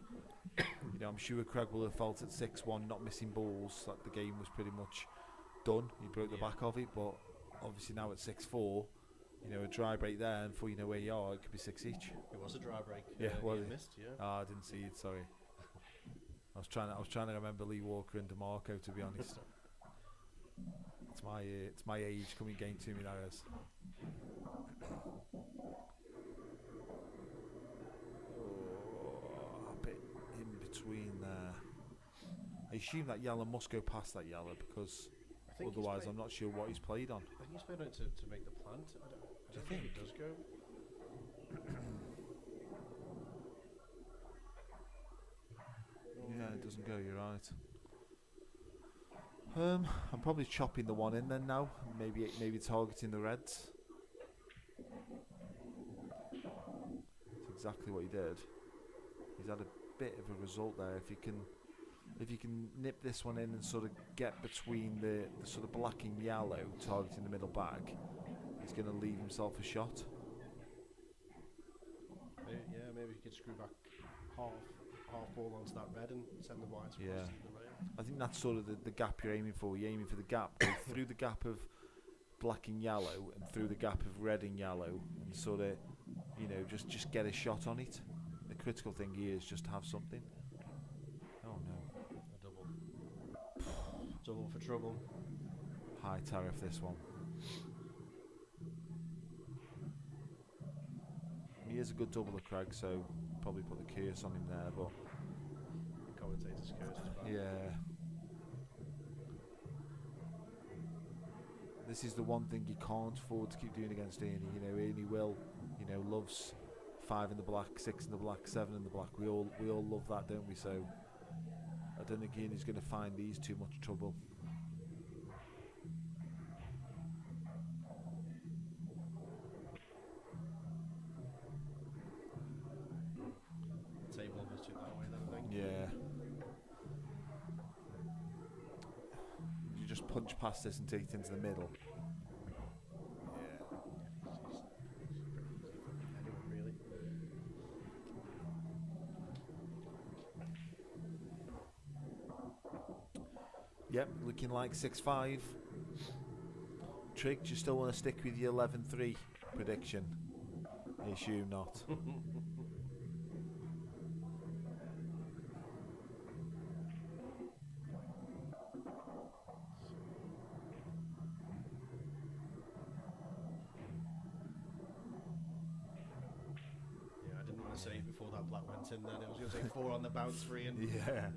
I'm sure Craig will have felt at 6-1, not missing balls, that the game was pretty much done. He broke the back of it, but obviously now at 6-4, a dry break there, and before you know where you are, it could be 6 each. It was a dry break. Yeah, well, you missed, yeah. I didn't see it. Sorry. I was trying to remember Lee Walker and DeMarco, to be honest. It's my age coming game to me now. Is. A bit in between there. I assume that yellow must go past that yellow because otherwise I'm not sure what he's played on. I think he's played on it to make the plant. I don't think it does go. Yeah, it doesn't go, you're right. I'm probably chopping the one in then now, maybe targeting the reds. That's exactly what he did. He's had a bit of a result there. If you can nip this one in and sort of get between the sort of black and yellow targeting the middle back, he's going to leave himself a shot. Maybe he could screw back half ball onto that red and send the whites across to the rail. I think that's sort of the gap you're aiming for. You're aiming for the gap, go through the gap of black and yellow and through the gap of red and yellow, and sort of, just get a shot on it. The critical thing here is just have something. Oh no. A double. Double for trouble. High tariff this one. He is a good doubler, Craig, so probably put the curse on him there, but... The commentator's curse as well. Yeah. This is the one thing you can't afford to keep doing against Ernie. Ernie loves 5 in the black, 6 in the black, 7 in the black. We all love that, don't we? So I don't think Ernie's going to find these too much trouble. Table almost took that away then, I think. Yeah. You just punch past this and take it into the middle. Anyone really. Yep, looking like 6-5. Trig, do you still want to stick with your 11-3 prediction? I assume not. I didn't want to say before that black went in then. I was going to say 4 on the bounce, 3 and... Yeah.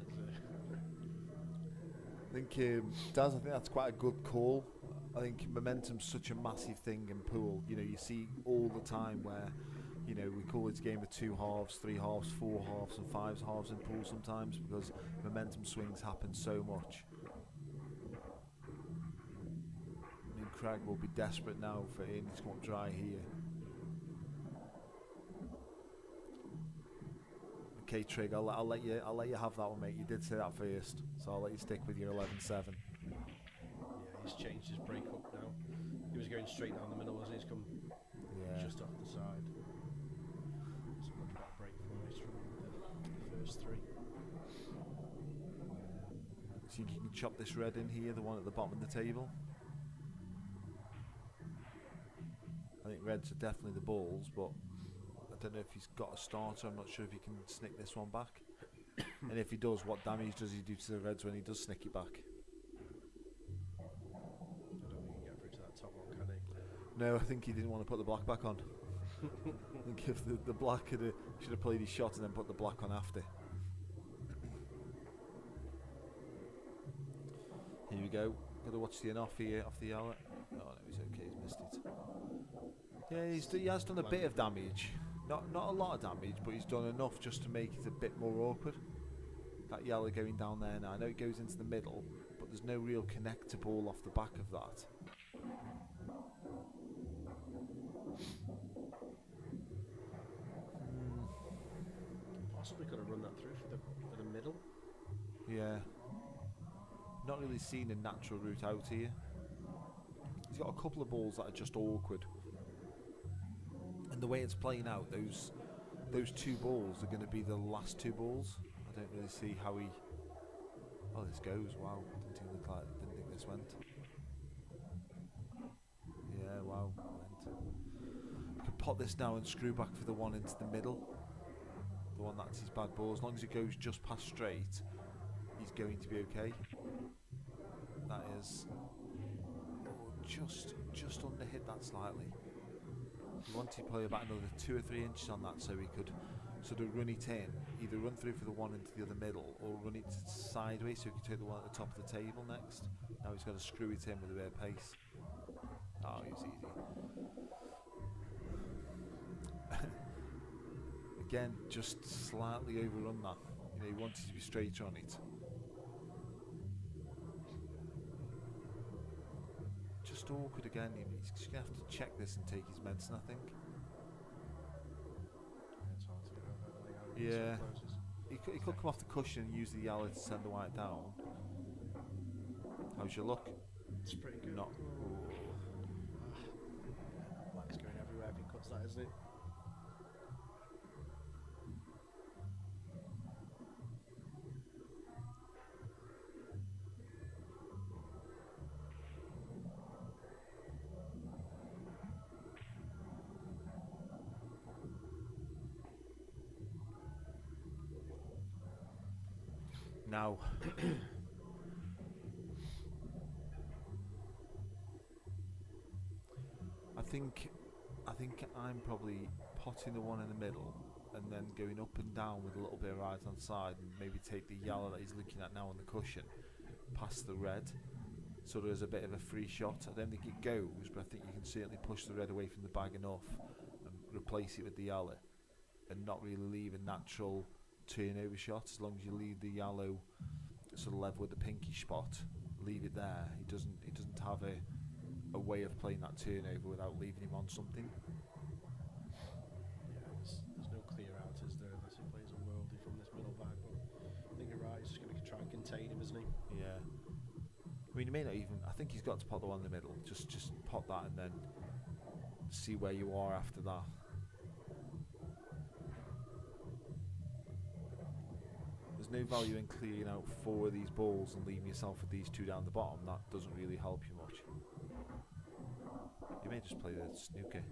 I think, Daz, I think that's quite a good call. I think momentum's such a massive thing in pool. You see all the time where, we call it a game of 2 halves, 3 halves, 4 halves and 5 halves in pool sometimes, because momentum swings happen so much. I mean, Craig will be desperate now for Ernie to come up dry here. Okay, Trig, I'll let you have that one, mate. You did say that first, so I'll let you stick with your 11-7. Yeah, he's changed his break up now. He was going straight down the middle, wasn't he? He's come just off the side. So much better break for us from the first 3. So you can chop this red in here, the one at the bottom of the table. I think reds are definitely the balls, but I don't know if he's got a starter. I'm not sure if he can snick this one back. And if he does, what damage does he do to the reds when he does snick it back? I don't think he can get through to that top one, can he? No, I think he didn't want to put the black back on. I think if the black should have played his shot and then put the black on after. Here we go. Got to watch the in off here, off the yellow. Oh no, he's okay. He's missed it. Yeah, he has done a bit of damage. Not a lot of damage, but he's done enough just to make it a bit more awkward. That yellow going down there now. I know it goes into the middle, but there's no real connect to ball off the back of that. Possibly could have run that through for the middle. Yeah. Not really seen a natural route out here. He's got a couple of balls that are just awkward. And the way it's playing out, those 2 balls are going to be the last 2 balls. I don't really see how he... Oh, this goes. Wow. Didn't think this went. Yeah, wow. Went. You can pot this now and screw back for the one into the middle. The one that's his bad ball. As long as it goes just past straight, he's going to be okay. That is... Oh, just under hit that slightly. He wanted to play about another 2 or 3 inches on that so he could sort of run it in, either run through for the one into the other middle or run it sideways so he could take the one at the top of the table next. Now he's got to screw it in with a bit of pace. Oh, he was easy. Again, just slightly overrun that. He wanted to be straighter on it. Just awkward again. He's just going to have to check this and take his medicine, I think. It's hard to get over. Yeah. he could come off the cushion and use the yellow to send the white down. How's your luck? It's pretty good. Not. Black's going everywhere if he cuts that, isn't it? Now, I think I'm probably potting the one in the middle and then going up and down with a little bit of right hand side, and maybe take the yellow that he's looking at now on the cushion past the red, so there's a bit of a free shot. I don't think it goes, but I think you can certainly push the red away from the bag enough and replace it with the yellow, and not really leave a natural turnover shot. As long as you leave the yellow sort of level with the pinkish spot, leave it there. He doesn't have a way of playing that turnover without leaving him on something. Yeah, there's no clear out, is there, unless he plays a worldie from this middle bag. But I think you're right, he's just going to try and contain him, isn't he? Yeah. I mean, he may not even. I think he's got to pot the one in the middle. Just pot that and then see where you are after that. There's no value in clearing out 4 of these balls and leaving yourself with these 2 down the bottom. That doesn't really help you much. You may just play the snooker.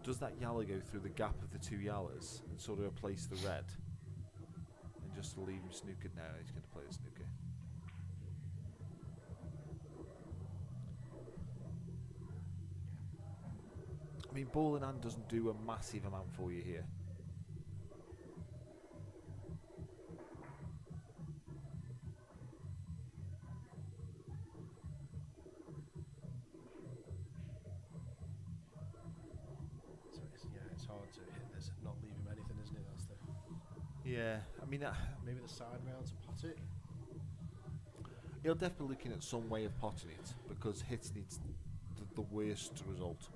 Does that yellow go through the gap of the 2 yellows and sort of replace the red? And just to leave him snookered now, he's going to play the snooker. I mean, ball in hand doesn't do a massive amount for you here. It's hard to hit this and not leave him anything, isn't it? That's the... Yeah, I mean... maybe the side round to pot it? He'll definitely be looking at some way of potting it, because hitting it's the worst result.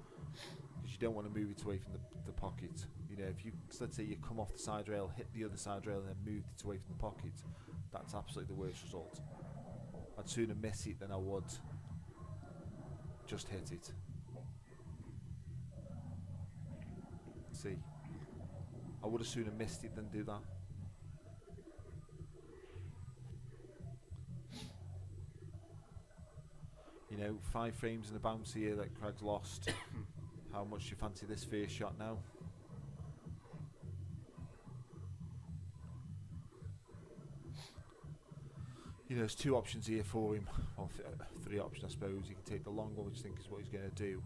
Because you don't want to move it away from the pocket. You know, if you, let's say you come off the side rail, hit the other side rail and then moved it away from the pocket, that's absolutely the worst result. I'd sooner miss it than I would just hit it. See, I would have sooner missed it than do that. You know, 5 frames in a bounce here that Craig's lost. How much do you fancy this first shot now? You know, there's 2 options here for him. Well, 3 options, I suppose. You can take the long one, which I think is what he's going to do.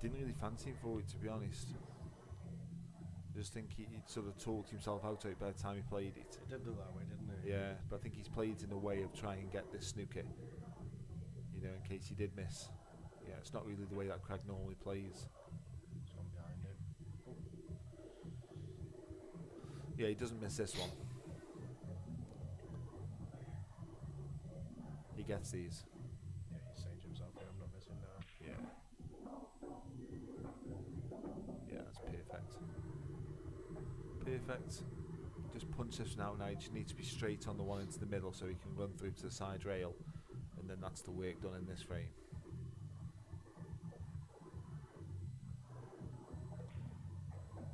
Didn't really fancy him for it, to be honest. I just think he'd sort of talked himself out of it by the time he played it. It did look that way, didn't it? Yeah, but I think he's played in a way of trying and get this snooker, you know, in case he did miss. Yeah, it's not really the way that Craig normally plays. He's gone behind it. Oh. Yeah, he doesn't miss this one. He gets these. Yeah, he's saying to himself, I'm not missing now. Yeah. Yeah, that's perfect. Perfect. Just punch this one out now. You just need to be straight on the one into the middle so he can run through to the side rail, and then that's the work done in this frame.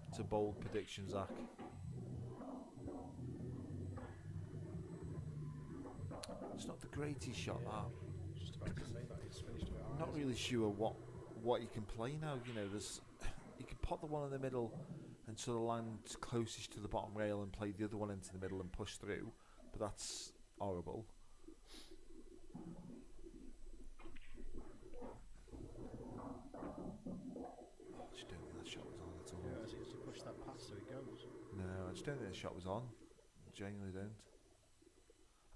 It's a bold prediction, Zach. It's not the greatest shot, that. Just about to say that, he's finished a bit high. Not really sure what you can play now. You know, you can pot the one in the middle and sort of land closest to the bottom rail and play the other one into the middle and push through, but that's horrible. I just don't think that shot was on at all. Yeah, as he push that pass so he goes. No, I just don't think the shot was on. Genuinely don't.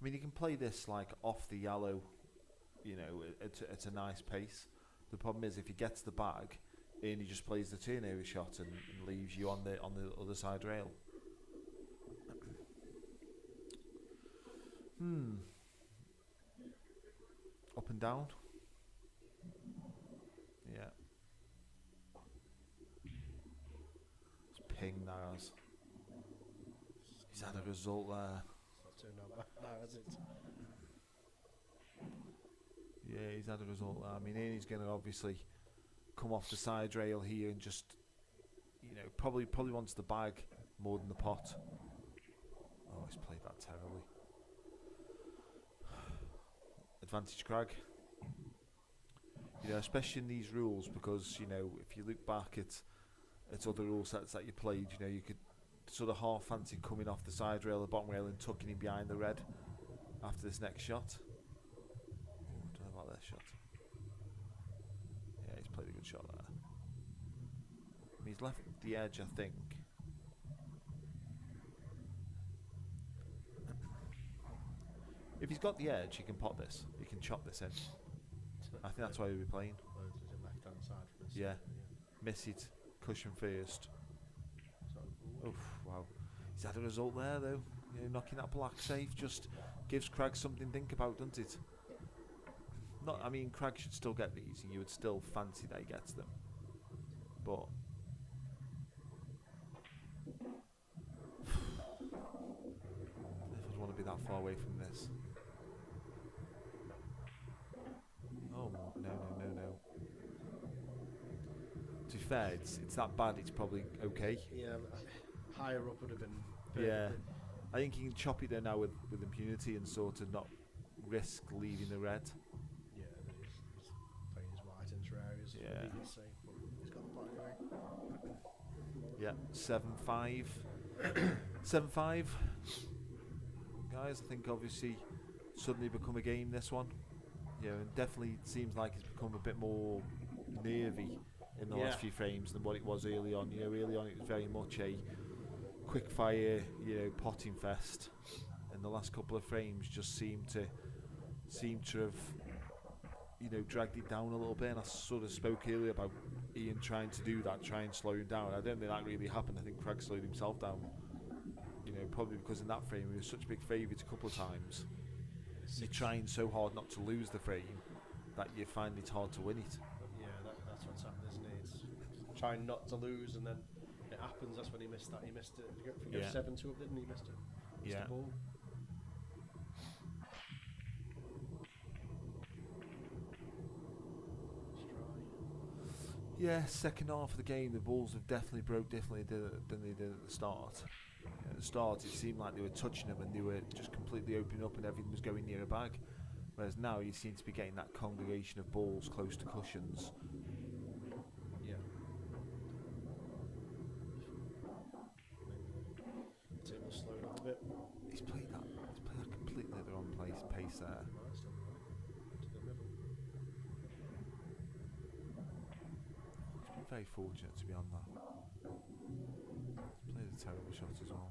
I mean, you can play this like off the yellow, you know, at a nice pace. The problem is if he gets the bag, and he just plays the turnover shot and leaves you on the other side rail. Up and down. Yeah. It's ping Naz. He's had a result there. It's not turned out bad now, has it? Yeah, he's had a result there. I mean, he's going to obviously come off the side rail here and just, probably wants the bag more than the pot. Oh, he's played that terribly. Advantage Crag. Especially in these rules, because if you look back at other rule sets that you played, you could sort of half fancy coming off the side rail, the bottom rail, and tucking him behind the red after this next shot. Oh, I don't know about this shot. Yeah, he's played a good shot there. I mean, he's left the edge, I think. If he's got the edge, he can pot this. He can chop this in. I think that's why we'll be playing. Left hand side from this. Yeah. Miss it. Cushion first. Oof, wow. He's had a result there, though. Knocking that black safe just gives Crag something to think about, doesn't it? I mean, Crag should still get these, and you would still fancy that he gets them. But if I'd want to be that far away from this. Oh, no. To be fair, it's that bad, it's probably okay. Yeah, higher up would have been perfect. Yeah. I think he can chop it there now with impunity and sort of not risk leaving the red. Yeah, he's playing his white into areas. Yeah. He can say, but he's got the black away. Yeah, 7-5. 7-5. Guys, I think obviously suddenly become a game, this one. And definitely seems like it's become a bit more nervy in the last few frames than what it was early on. Early on it was very much a quick fire, potting fest. And the last couple of frames just seem to have, dragged it down a little bit. And I sort of spoke earlier about Ian trying to do that, try and slow him down. I don't think that really happened. I think Craig slowed himself down. Probably because in that frame he was such a big favourite a couple of times. You're trying so hard not to lose the frame that you find it hard to win it. Yeah, that's what's happened, isn't it? It's trying not to lose, and then it happens. That's when he missed that. He missed it. He go 7-2 up, didn't he? Missed it. Missed the ball. Yeah, second half of the game, the balls have definitely broke differently than they did at the start. At the start, it seemed like they were touching them and they were just completely opening up and everything was going near a bag. Whereas now you seem to be getting that congregation of balls close to cushions. Yeah. The table slowed up a bit. He's played that completely at the wrong pace there. To the middle. He's been very fortunate to be on that. He's played a terrible shot as well.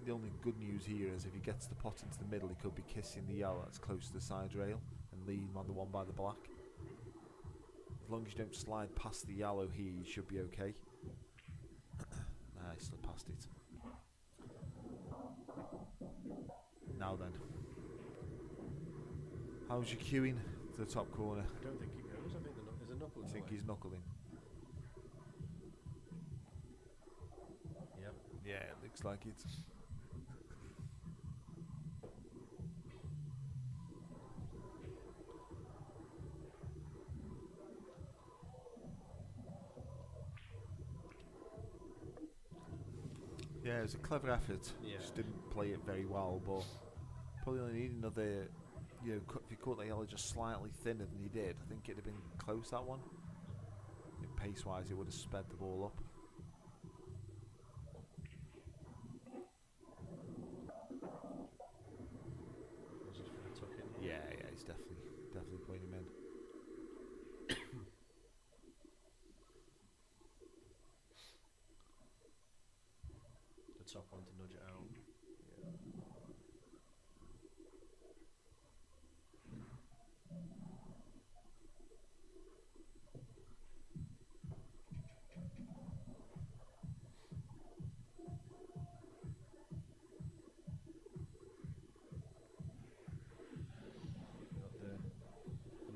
The only good news here is if he gets the pot into the middle, he could be kissing the yellow that's close to the side rail and leading on the one by the black. As long as you don't slide past the yellow here, you should be okay. Nah, he slipped past it. Now then. How's your queuing to the top corner? I don't think he goes. I think there's a knuckle. I think he's knuckling. Yep. Yeah, it looks like it. Yeah, it was a clever effort. Yeah. Just didn't play it very well, but probably only need another. If he caught the yellow just slightly thinner than he did, I think it'd have been close, that one. Pace-wise, it would have sped the ball up. Yeah, he's definitely playing him in. The top one to nudge it out.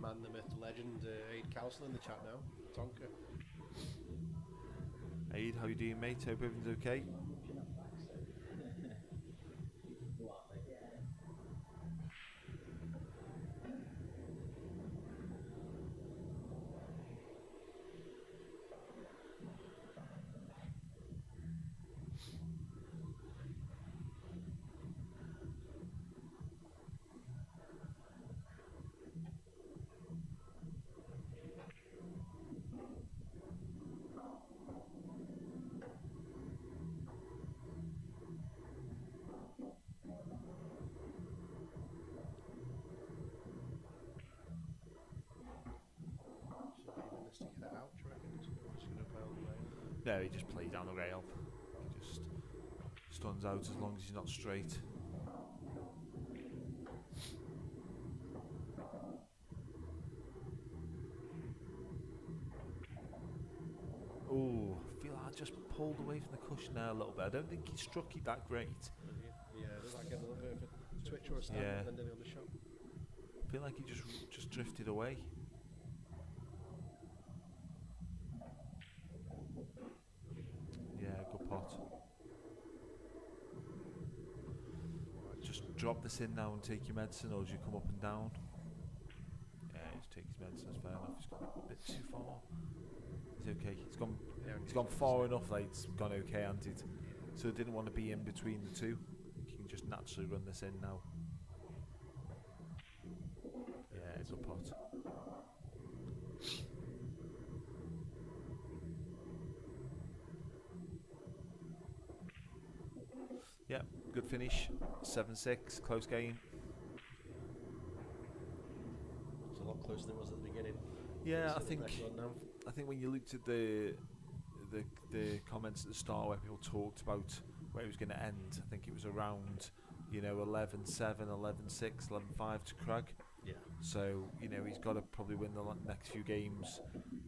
man, the myth, the legend, Aid Council in the chat now. Tonka. Aid, how you doing, mate? Hope everything's okay. To get it out, do you reckon? Just going to play on the rail? No, he just plays down the rail. He just stuns out as long as he's not straight. Oh, I feel like I just pulled away from the cushion there a little bit. I don't think he struck it that great. Yeah, there's like a little bit of a twitch or a stand and then on the shot. I feel like he just drifted away. Yeah, good pot. Just drop this in now and take your medicine, or do you come up and down? Yeah, just take his medicine, that's fair enough. He's gone a bit too far. It's okay. He's gone far enough that it's gone okay, hasn't it? So I didn't want to be in between the two. You can just naturally run this in now. Yeah, good pot. Yeah, good finish. 7-6, close game. It's a lot closer than it was at the beginning. Yeah, I think when you looked at the comments at the start where people talked about where it was going to end, I think it was around 11-7, 11-6, 11-5 to Crag. Yeah. So he's got to probably win the next few games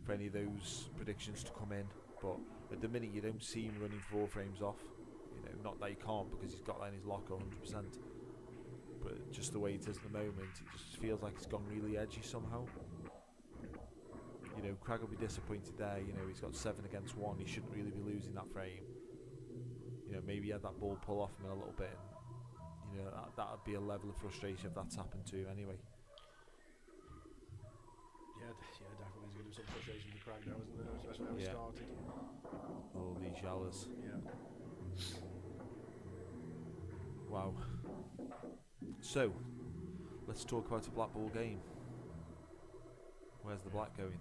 for any of those predictions to come in. But at the minute, you don't see him running 4 frames off. Not that he can't, because he's got that in his locker 100%. But just the way it is at the moment, it just feels like it's gone really edgy somehow. Crag will be disappointed there. He's got 7 against 1. He shouldn't really be losing that frame. Maybe he had that ball pull off him a little bit. And, that would be a level of frustration if that's happened to him anyway. Yeah, definitely. There's going to be some frustration with Crag now, isn't there? Especially how he started. All these yellows. Yeah. Wow. So, let's talk about a black ball game. Where's the black going?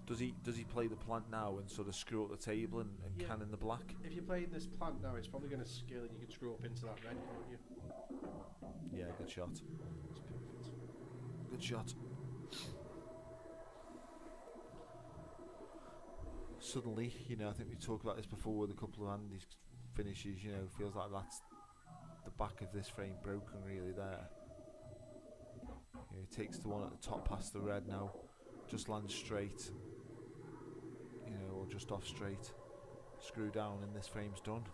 Does he play the plant now and sort of screw up the table and cannon the black? If you play this plant now, it's probably going to scale and you can screw up into that red, can't you? Yeah, good shot. It's perfect. Good shot. Suddenly, I think we talked about this before with a couple of Andy's finishes, feels like that's the back of this frame broken really there. He takes the one at the top past the red now, just lands straight, or just off straight, screw down, and this frame's done.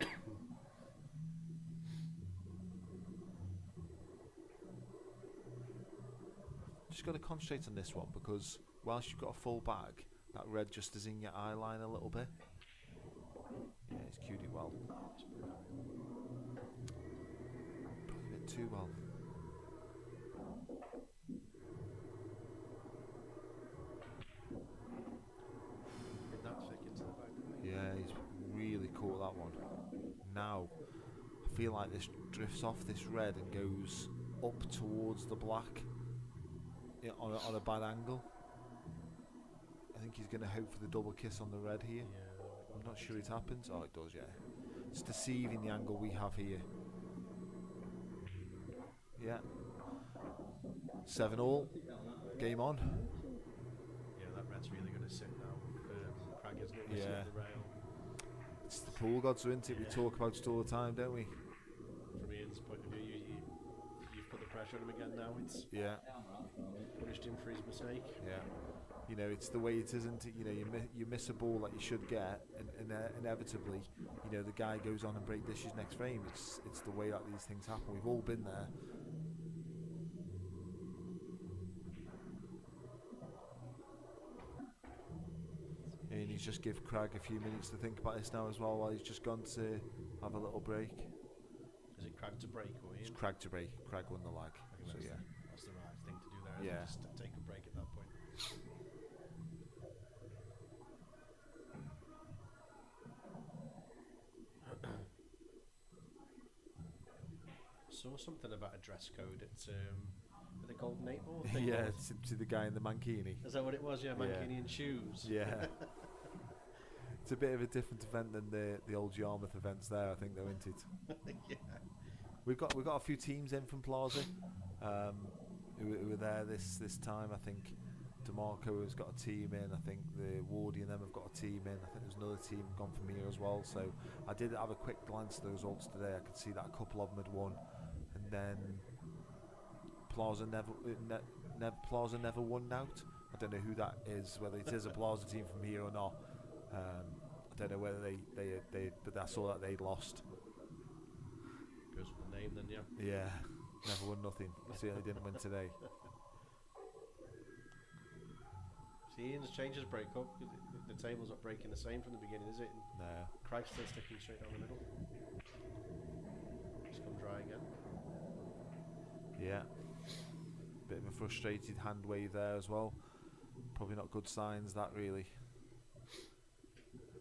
Just got to concentrate on this one, because whilst you've got a full bag, that red just is in your eye line a little bit. Yeah, he's cued it well. Probably a bit too well. Yeah, he's really caught that one. Now, I feel like this drifts off this red and goes up towards the black on a bad angle. I think he's going to hope for the double kiss on the red here. Yeah, I'm not sure it happens. Oh, it does, yeah. It's deceiving the angle we have here. Yeah. 7-all. Game on. Yeah, that red's really going to sit now. Crag isn't it? Yeah. The rail. It's the pool gods, isn't it? We talk about it all the time, don't we? From Ian's point of view, you've put the pressure on him again now. It's punished him for his mistake. Yeah. It's the way it is, isn't it? You miss a ball that you should get, and inevitably, the guy goes on and break dishes next frame. It's the way that these things happen. We've all been there. he's just give Crag a few minutes to think about this now as well, while he's just gone to have a little break. Is it Crag to break or Ian? It's Crag to break. Crag won the lag. So that's yeah. That's the right thing to do there. Yeah. Just take a break at that point. Saw something about a dress code at the Golden 8 Ball thing. Yeah, to the guy in the mankini. Is that what it was? Yeah, mankini and shoes. Yeah. It's a bit of a different event than the old Yarmouth events there, I think, though, isn't it? Yeah. We've got a few teams in from Plaza who were there this time. I think DeMarco has got a team in. I think the Wardy and them have got a team in. I think there's another team gone from here as well. So I did have a quick glance at the results today. I could see that a couple of them had won, and then Plaza never won out. I don't know who that is, whether it is a Plaza team from here or not. I don't know whether they but I saw that they'd lost. Goes with the name then, yeah. Yeah, never won nothing. Certainly didn't win today. See, Ian's changed his break up. The table's not breaking the same from the beginning, is it? No. Craig's still sticking straight down the middle. Just come dry again. Yeah. Bit of a frustrated hand wave there as well. Probably not good signs, that, really.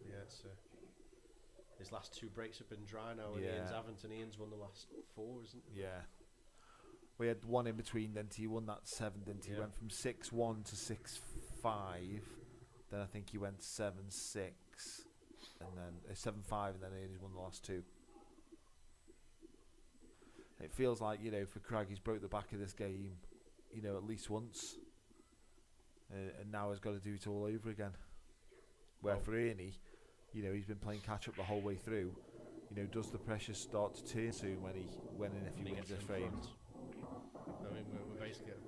Yeah, it's his last two breaks have been dry now, and Yeah. Ian's haven't, and Ian's won the last four, isn't he? Yeah. We had one in between, then he won that 7, didn't he? Yeah. Went from 6-1 to 6-5. Then I think he went 7-6, and then 7-5, and then he's won the last two. It feels like, for Craig, he's broke the back of this game, at least once, and now he's got to do it all over again. Where for Ernie, he's been playing catch up the whole way through. Does the pressure start to turn soon when if he wins this frame? I mean, we're basically at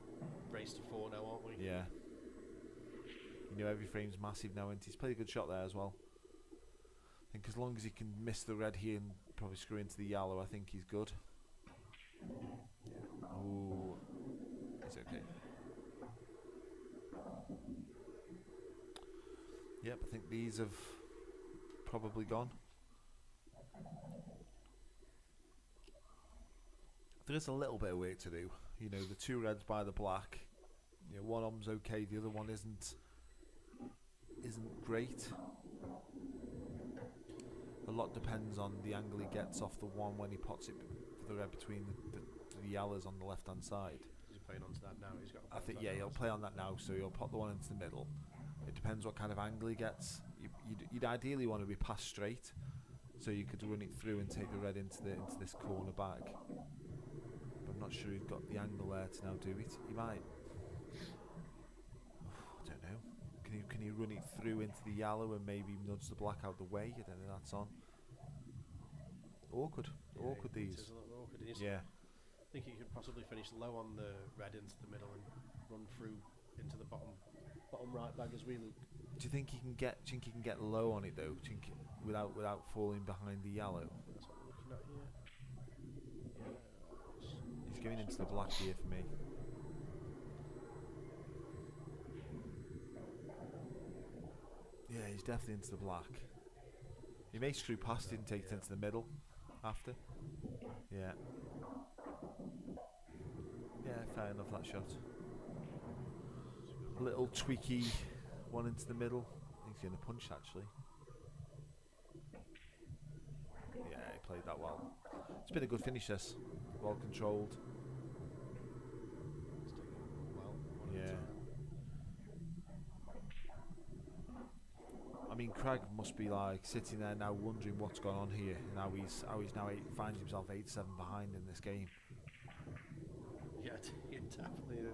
race to 4 now, aren't we? Yeah. Every frame's massive now, and he's played a good shot there as well. I think as long as he can miss the red here and probably screw into the yellow, I think he's good. Ooh, it's okay. Yep, I think these have probably gone. There is a little bit of work to do. The two reds by the black. One of them's okay, the other one isn't great. A lot depends on the angle he gets off the one when he pots it for the red between the yellows on the left hand side. He's playing onto that now. He's got. I think he'll play on that now, so he'll pot the one into the middle. It depends what kind of angle he gets. You'd ideally want to be passed straight, so you could run it through and take the red into this corner back. But I'm not sure he's got the angle there to now do it. He might. I don't know. Can he run it through into the yellow and maybe nudge the black out the way? I don't know. That's on. Awkward. Yeah, Awkward it these. is a little awkward. Yeah. I think he could possibly finish low on the red into the middle and run through into the bottom right bag as we look. Do you think he can get low on it though? Do you think without falling behind the yellow? That's what we're looking at here. Yeah. He's going into the black here for me. Yeah, he's definitely into the black. He may screw past it and take it into the middle after. Yeah. Yeah, fair enough, that shot. A little tweaky one into the middle. I think he's going to punch actually. Yeah, he played that well. It's been a good finish, this. Well controlled. It's taken well. Yeah. I mean, Craig must be like sitting there now wondering what's gone on here, and how he's now finds himself 8-7 behind in this game. Yeah, definitely.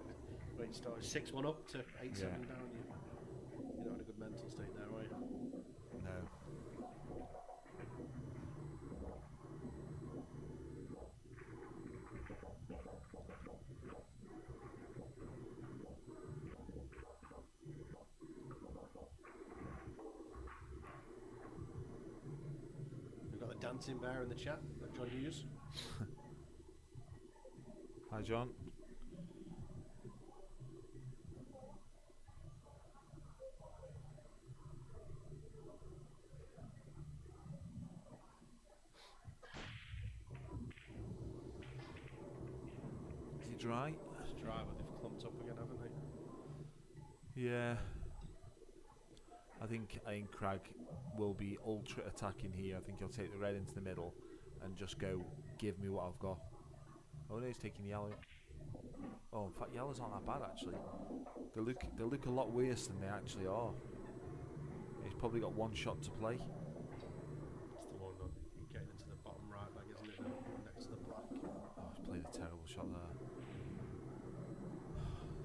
When you start 6-1 up to 8-7 down, you're not in a good mental state there, are you? No. We've got the dancing bear in the chat, John Hughes. Hi, John. dry. It's dry, but they've clumped up again, haven't they? Yeah. I think Crag will be ultra attacking here. I think he'll take the red into the middle and just go, give me what I've got. Oh no, he's taking yellow. Oh, in fact, yellows aren't that bad actually. They look a lot worse than they actually are. He's probably got one shot to play. It's the one getting into the bottom right bag, isn't it? Next to the black. Oh, he's played a terrible shot there.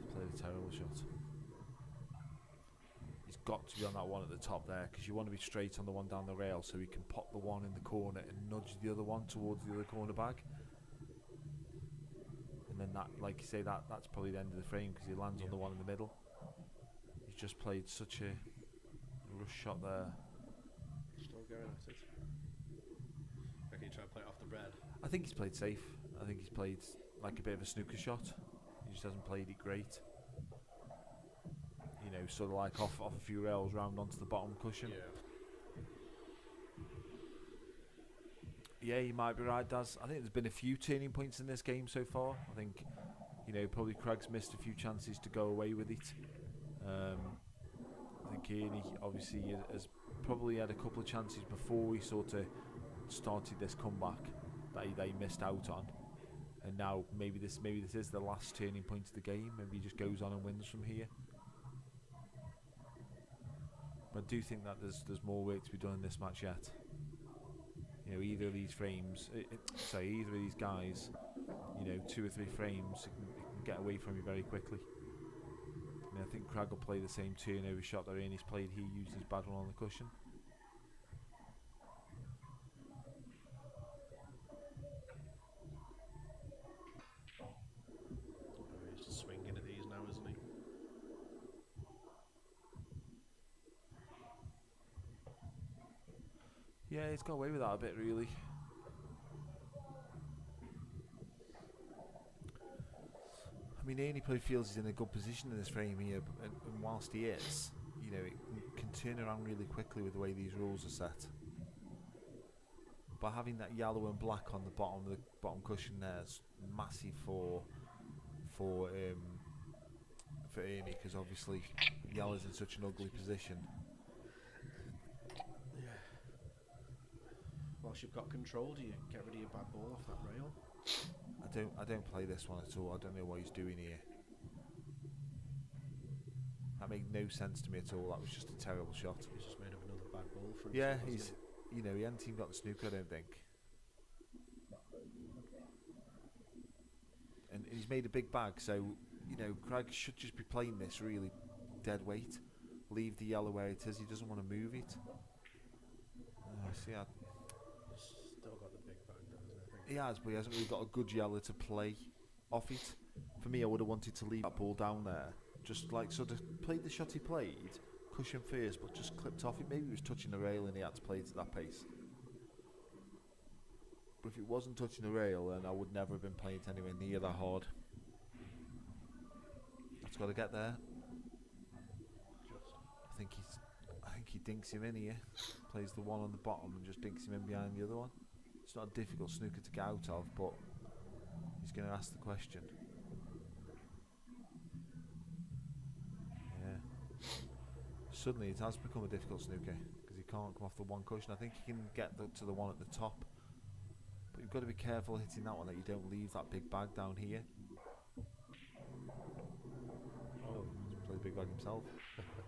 He's played a terrible shot. He's got to be on that one at the top there, because you want to be straight on the one down the rail so he can pop the one in the corner and nudge the other one towards the other corner bag. And then that, like you say, that's probably the end of the frame because he lands on the one in the middle. He's just played such a rush shot there. Still going at it. Reckon you try and play it off the red? I think he's played safe. I think he's played like a bit of a snooker shot. He just hasn't played it great. You know, sort of like off a few rails round onto the bottom cushion. Yeah, you might be right, Daz. I think there's been a few turning points in this game so far. I think, you know, probably Craig's missed a few chances to go away with it. I think Kearney obviously has probably had a couple of chances before he sort of started this comeback that he missed out on. And now maybe this is the last turning point of the game. Maybe he just goes on and wins from here. But I do think that there's more work to be done in this match yet. You know, either of these frames, either of these guys, you know, 2 or 3 frames, it can get away from you very quickly. I mean, I think Crag will play the same turnover shot that Ernie's played. He used his bad one on the cushion. He's just swinging at these now, isn't he? Yeah, he's got away with that a bit, really. I mean, Ernie probably feels he's in a good position in this frame here, and whilst he is, you know, it can turn around really quickly with the way these rules are set. But having that yellow and black on the bottom cushion there is massive for Ernie, because obviously yellow's in such an ugly position. Whilst you've got control, do you get rid of your bad ball off that rail? I don't play this one at all. I don't know what he's doing here. That made no sense to me at all. That was just a terrible shot. He's just made up another bad ball for himself. Yeah, he's, you know, he hasn't even got the snooker, I don't think. And he's made a big bag, so, you know, Craig should just be playing this really dead weight. Leave the yellow where it is. He doesn't want to move it. See, still got the big bag, though, isn't it? he has, but he hasn't really got a good yellow to play off it. For me, I would have wanted to leave that ball down there. Just like sort of played the shot he played, cushion first, but just clipped off it. Maybe he was touching the rail and he had to play it at that pace. But if it wasn't touching the rail, then I would never have been playing it anywhere near that hard. That's got to get there. I think he dinks him in here. Plays the one on the bottom and just dinks him in behind the other one. It's not a difficult snooker to get out of, but he's going to ask the question. Yeah. Suddenly it has become a difficult snooker because he can't come off the one cushion. I think he can get to the one at the top, but you've got to be careful hitting that one, that you don't leave that big bag down here. Oh, he's played the big bag himself.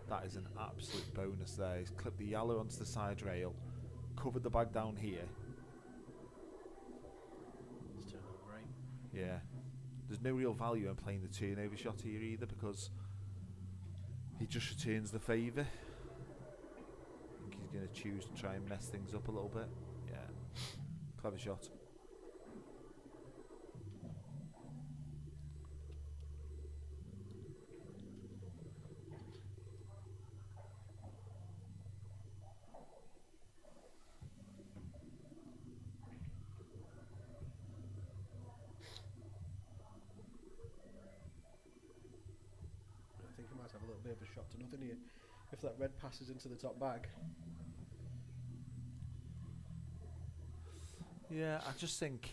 That is an absolute bonus there. He's clipped the yellow onto the side rail, covered the bag down here. It's turned out great. Yeah. There's no real value in playing the turnover shot here either, because he just returns the favour. I think he's going to choose to try and mess things up a little bit. Yeah. Clever shot. I think he might have a little bit of a shot to nothing here if that red passes into the top bag. Yeah, I just think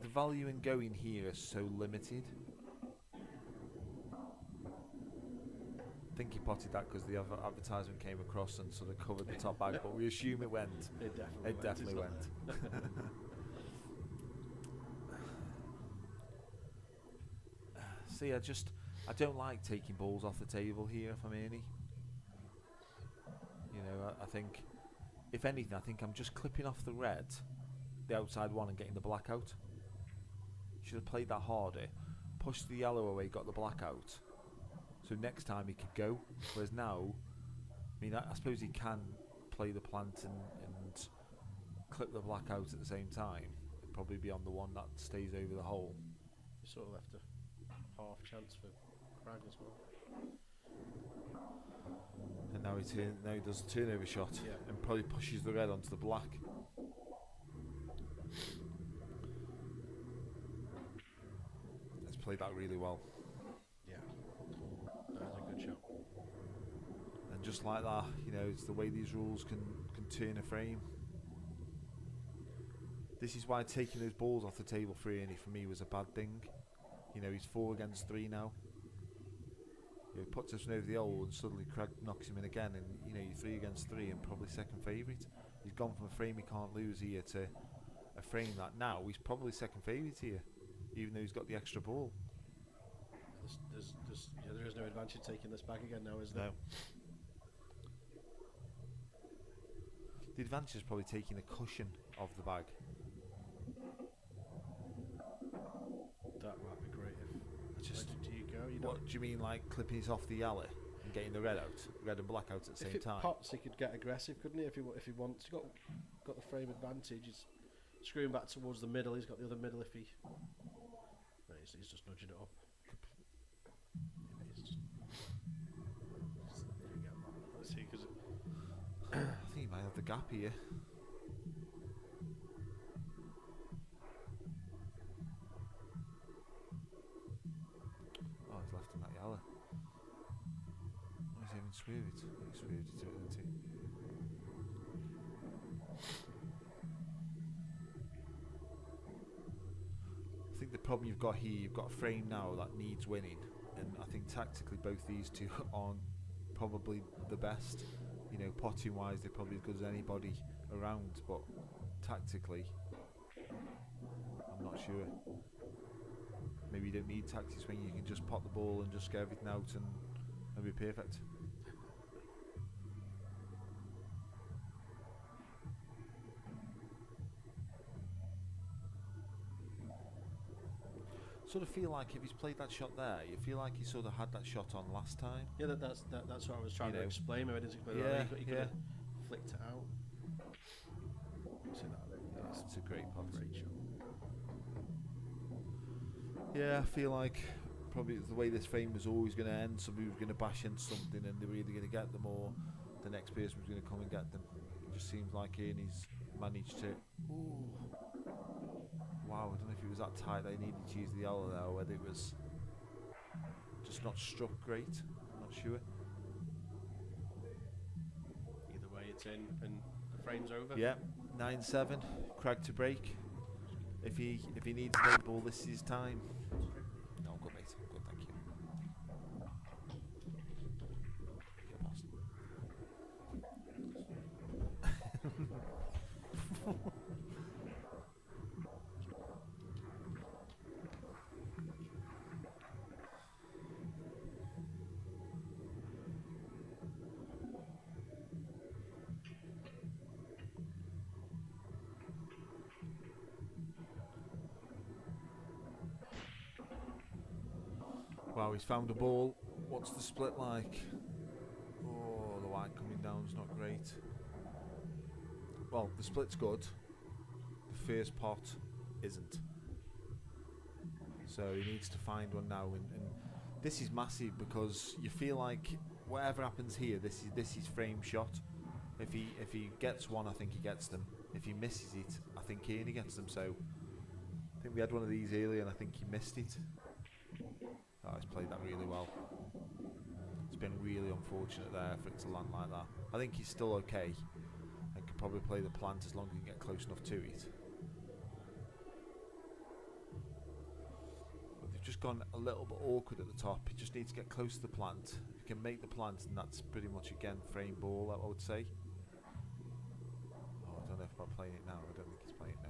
the value in going here is so limited. think he potted that because the other advertisement came across and sort of covered the top bag, but we assume it went. It definitely It definitely went. See, I don't like taking balls off the table here if I'm Ernie. You know, I think, if anything, I think I'm just clipping off the red, the outside one, and getting the black out. Should have played that harder, pushed the yellow away, got the black out. So next time he could go. Whereas now, I mean, I suppose he can play the plant and clip the black out at the same time. It'd probably be on the one that stays over the hole. You sort of left a half chance for Crag as well. And now he does a turnover shot, and probably pushes the red onto the black. Let's play that really well. Yeah, that was a good shot. And just like that, you know, it's the way these rules can turn a frame. This is why taking those balls off the table for Ernie, for me, was a bad thing. You know, he's 4 against 3 now. You know, he puts this one over the hole and suddenly Craig knocks him in again, and you know, you're 3 against 3 and probably second favourite. He's gone from a frame he can't lose here to a frame that now he's probably second favourite here, even though he's got the extra ball. There is no advantage taking this back again now, is there? No. The advantage is probably taking the cushion of the bag. That might be great. Just, do you go? You what do you mean, like clipping it off the yellow and getting the red and black out at the same time? If it pots, he could get aggressive, couldn't he? If he wants, he's got the frame advantage. He's screwing back towards the middle. He's got the other middle. If he, no, he's just nudging it up. There we go. Let's see, because I think he might have the gap here. Oh, he's left him that yellow. Oh, he's even swerved it. He swerved it to it, didn't he? I think the problem you've got here, you've got a frame now that needs winning, and I think tactically both these two aren't probably the best. You know, potting wise, they're probably as good as anybody around, but tactically, I'm not sure. Maybe you don't need tactics when you can just pot the ball and just get everything out and be perfect. Sort of feel like if he's played that shot there, you feel like he sort of had that shot on last time. yeah, that's what I was trying to explain. Maybe I didn't explain that. He could have flicked it out. See that? It's a great pot. Great shot. Yeah, I feel like probably the way this frame was always going to end, somebody was going to bash into something and they were either going to get them or the next person was going to come and get them. It just seems like Ernie's managed to... Ooh. Wow, I don't know if it was that tight that he needed to use the yellow there, or whether it was just not struck great. I'm not sure. Either way, it's in and the frame's over. Yeah, 9-7. Craig to break. If he needs a late ball, this is his time. No, I'm good, mate. I'm good, thank you. Get past. Wow, he's found a ball. What's the split like? Oh, the white coming down's not great. Well, the split's good. The first pot isn't. So he needs to find one now, and this is massive because you feel like whatever happens here, this is frame shot. If he gets one, I think he gets them. If he misses it, I think Ernie gets them. So I think we had one of these earlier, and I think he missed it. Oh, he's played that really well. It's been really unfortunate there for it to land like that. I think he's still okay and can probably play the plant as long as he can get close enough to it. But they've just gone a little bit awkward at the top. He just needs to get close to the plant. If he can make the plant, and that's pretty much again frame ball, I would say. Oh, I don't know if I'm playing it now. I don't think he's playing it now.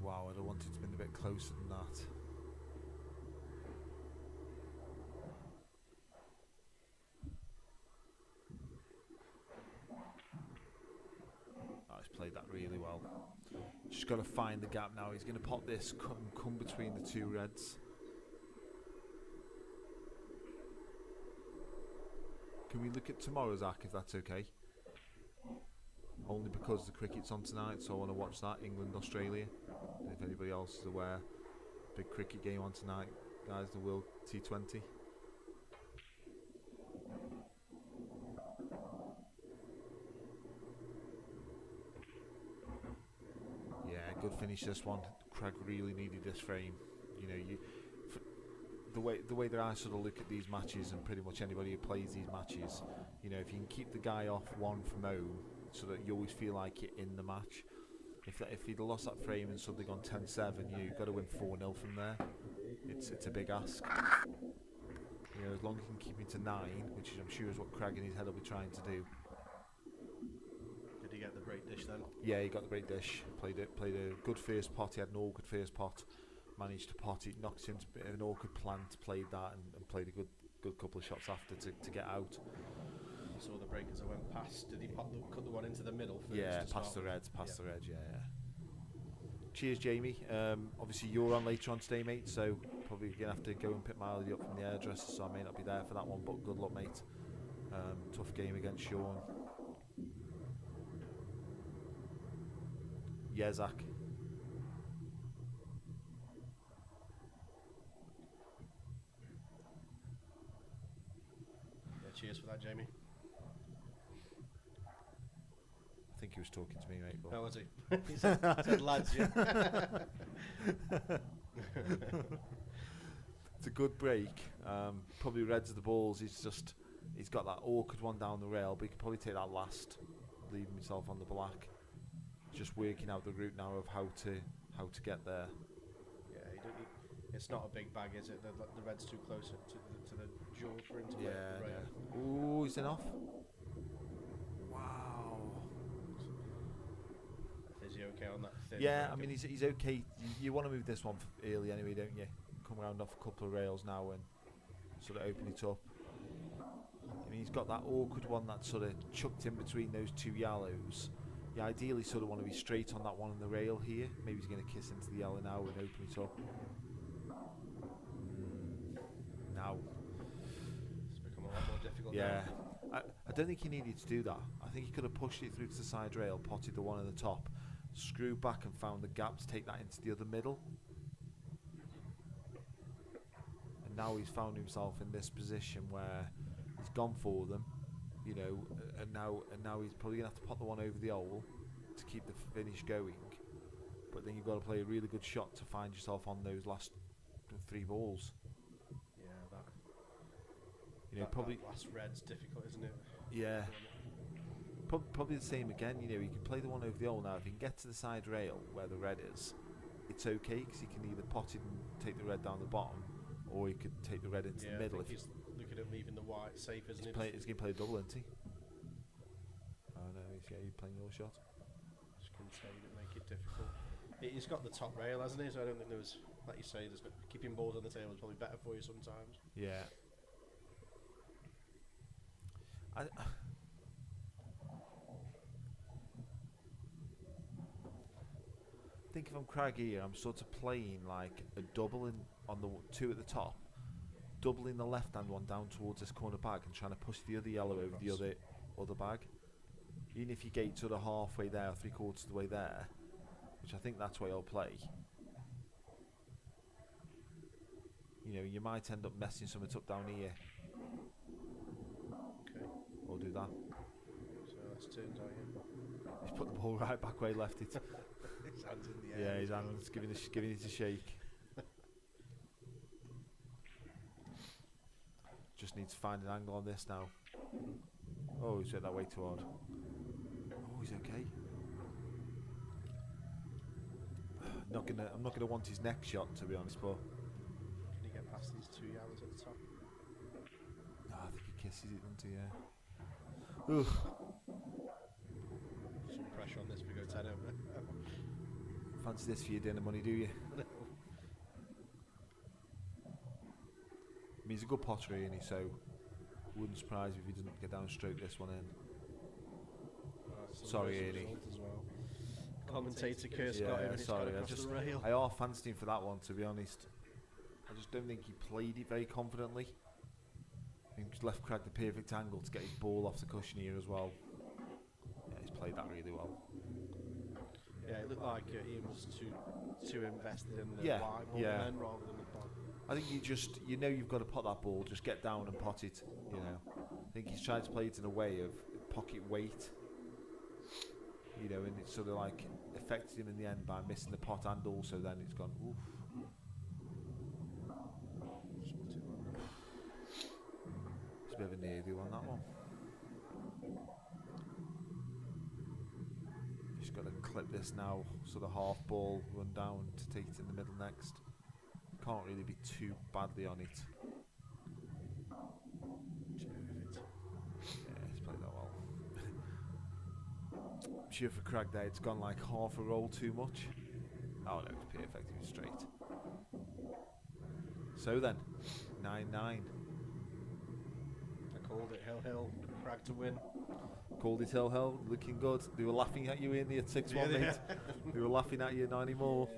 Wow, I'd have wanted to be a bit closer than that. Oh, he's played that really well. Just got to find the gap now. He's going to pop this, come between the two reds. Can we look at tomorrow, Zach, if that's okay? Only because the cricket's on tonight, so I want to watch that, England-Australia. If anybody else is aware, big cricket game on tonight, guys, the World T20. Yeah, good finish this one. Craig really needed this frame. You know, the way that I sort of look at these matches, and pretty much anybody who plays these matches, you know, if you can keep the guy off one from home, so that you always feel like you're in the match. If he'd lost that frame and suddenly gone 10-7, you've got to win 4-0 from there. It's a big ask. You know, as long as you can keep it to 9, which I'm sure is what Craig in his head will be trying to do. Did he get the break dish then? Yeah, he got the break dish. Played a good first pot. He had an awkward first pot. Managed to pot it, knocked into a bit of an awkward plant. Played that and played a good couple of shots after to get out. Saw the break as I went past. Did he cut the one into the middle first? Yeah, past the reds, yeah. Cheers, Jamie. Obviously you're on later on today, mate, so probably going to have to go and pick Miley up from the hairdresser, so I may not be there for that one, but good luck, mate. Tough game against Sean. Yeah, Zach. Yeah, cheers for that, Jamie. I think he was talking to me, mate. But oh, was he? He said lads, yeah. It's a good break. Probably reds of the balls. He's got that awkward one down the rail, but he could probably take that last, leaving himself on the black. Just working out the route now of how to get there. Yeah, it's not a big bag, is it? The red's too close to the jaw for him to play. Yeah. Ooh, he's in off. Wow. Is he okay on that thin? Yeah, I mean he's okay. You want to move this one early anyway, don't you? Come around off a couple of rails now and sort of open it up. I mean he's got that awkward one that's sort of chucked in between those two yellows. You ideally sort of want to be straight on that one on the rail here. Maybe he's going to kiss into the yellow now and open it up. Now. It's become a lot more difficult. Yeah. Now. I don't think he needed to do that. I think he could have pushed it through to the side rail, potted the one at the top, screwed back and found the gap to take that into the other middle. And now he's found himself in this position where he's gone for them. You know, and now he's probably gonna have to pot the one over the hole to keep the finish going. But then you've got to play a really good shot to find yourself on those last 3 balls. Yeah, that. You know, probably that last red's difficult, isn't it? Yeah. Probably the same again. You know, you can play the one over the hole now. If you can get to the side rail where the red is, it's okay because you can either pot it and take the red down the bottom, or you could take the red into the middle. I think he's looking at leaving the white safe, isn't he? He's going to play a double, isn't he? Oh no, he's playing your shot. Just contain it, make it difficult. He's got the top rail, hasn't he? So I don't think there was, like you say, keeping balls on the table is probably better for you sometimes. Yeah. I think if I'm Craig here, I'm sort of playing like a double on the 2 at the top, doubling the left-hand one down towards this corner bag and trying to push the other yellow over the other bag. Even if you get sort of halfway there, 3/4 of the way there, which I think that's why I'll play. You know, you might end up messing something up down here. Okay. Or do that. So that's turns out, yeah. He's put the ball right back where he left it. His hands in the air. Yeah, his hands giving it a shake. Just need to find an angle on this now. Oh, he's hit that way too hard. Oh, he's okay. I'm not gonna want his next shot, to be honest, but Can he get past these 2 yellows at the top? no, I think he kisses it, doesn't he? Yeah. Ugh. Some pressure on this if we go 10 over. Fancy this for your dinner money, do you? I mean, he's a good potter, isn't he? So wouldn't surprise me if he doesn't get down stroke this one in. Sorry, Ernie. As well. Commentator Curse got him and it's got across the rail. I half fancied him for that one, to be honest. I just don't think he played it very confidently. I think he's left Crag the perfect angle to get his ball off the cushion here as well. Yeah, he's played that really well. Yeah, it looked like Ian was too invested in the Yeah, wide ball yeah. then rather than the ball. I think you know you've got to pot that ball, just get down and pot it, you know. I think he's trying to play it in a way of pocket weight, you know, and it's sort of like affected him in the end by missing the pot, and also then it's gone, oof. It's a bit of a nervy one, that one. Just got to clip this now, sort of half ball, run down to take it in the middle next. Can't really be too badly on it. Just move it. Yeah, he's played that well. I'm sure for Crag there, it's gone like half a roll too much. Oh no, it's perfect, it was straight. So then, 9-9. I called it Hill, Crag to win. Called it hell, looking good. They were laughing at you in the at 6-1, mate. They were laughing at you, not anymore.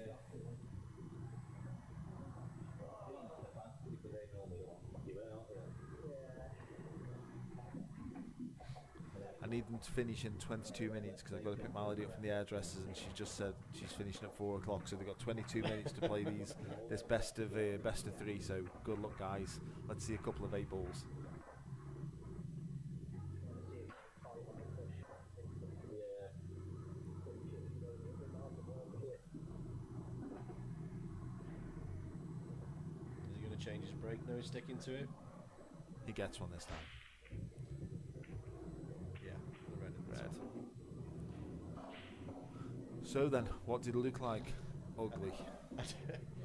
I need them to finish in 22 minutes because I've got to pick Melody up from the hairdressers, and she just said she's finishing at 4 o'clock, so they've got 22 minutes to play this best of 3. So good luck, guys. Let's see a couple of 8 balls. Is he going to change his break? No, he's sticking to it. He gets one this time. Red. So then, what did it look like? Ugly.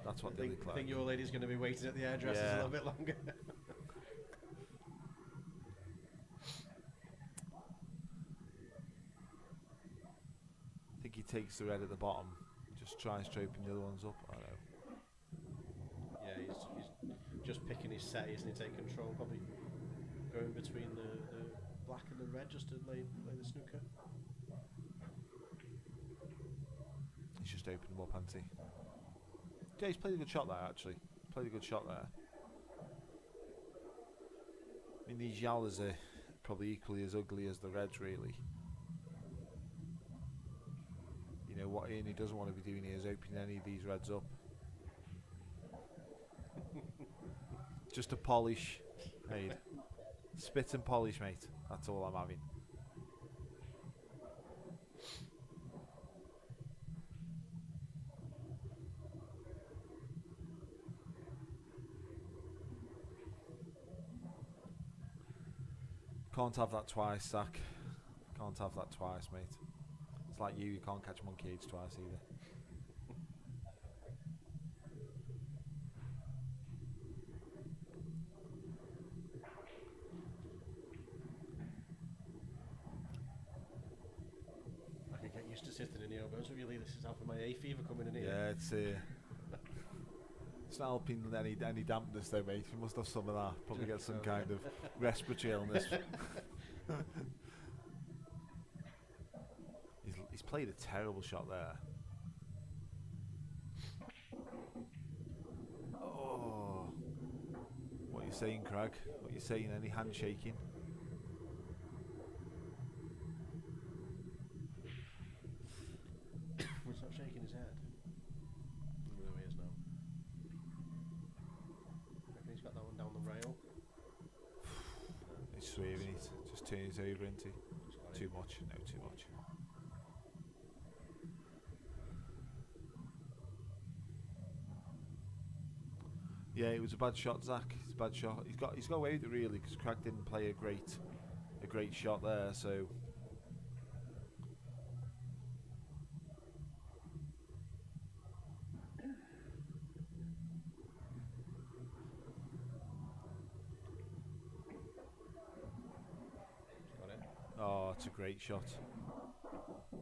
That's what they look like. I think your lady's going to be waiting at the hairdressers a little bit longer. I think he takes the red at the bottom, just tries to open the other ones up. I don't know. Yeah, he's just picking his set, isn't he? Take control, probably going between the black and the red just to lay the snooker. He's just opened them up, hasn't he? Yeah, he's played a good shot there, actually. Played a good shot there. I mean, these Yalas are probably equally as ugly as the reds, really. You know, what Ernie doesn't want to be doing here is opening any of these reds up. Just a polish, mate. Spit and polish, mate. That's all I'm having. Can't have that twice, Zach. Can't have that twice, mate. It's like you can't catch monkey age twice either. I could get used to sitting in the elbows. Really, this is helping my hay fever coming in here. Yeah, it's not helping any dampness though, mate. You must have some of that. Probably get some kind of respiratory illness. He's played a terrible shot there. Oh, what are you saying, Crag? What are you saying? Any handshaking? He's not shaking his head. No, he is now. I reckon he's got that one down the rail. He's swerving it. Just turning it over into too much. No, too much. Yeah, it was a bad shot, Zach. It's a bad shot. He's got away with it really because Crag didn't play a great shot there. So Oh, it's a great shot.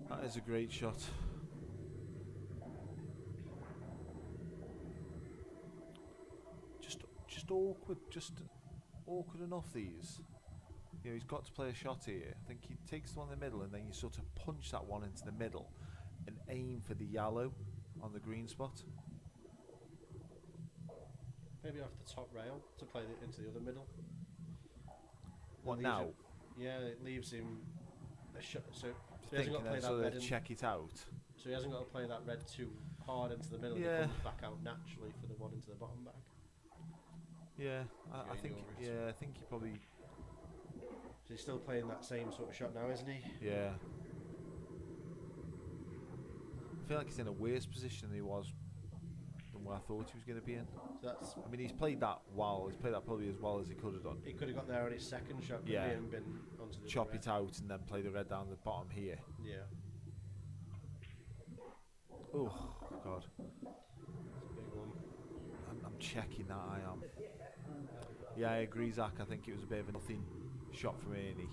That is a great shot. Just awkward, just awkward enough these. You know, he's got to play a shot here. I think he takes the one in the middle and then you sort of punch that one into the middle and aim for the yellow on the green spot. Maybe off the top rail to play it into the other middle. What now? It leaves him a shot. So he Think hasn't got to play so that red. check it out. So he hasn't got to play that red too hard into the middle. Yeah. It comes back out naturally for the one into the bottom bag. Yeah, I think. Yeah, I think he probably. So he's still playing that same sort of shot now, isn't he? Yeah. I feel like he's in a worse position than he was than where I thought he was going to be in. So that's. I mean, he's played that well. He's played that probably as well as he could have done. He could have got there on his second shot. Yeah. And been onto the Chop red. it out and then play the red down the bottom here. Yeah. Oh God. It's a big one. I'm checking that. I am. Yeah, I agree, Zach. I think it was a bit of a nothing shot from Ernie.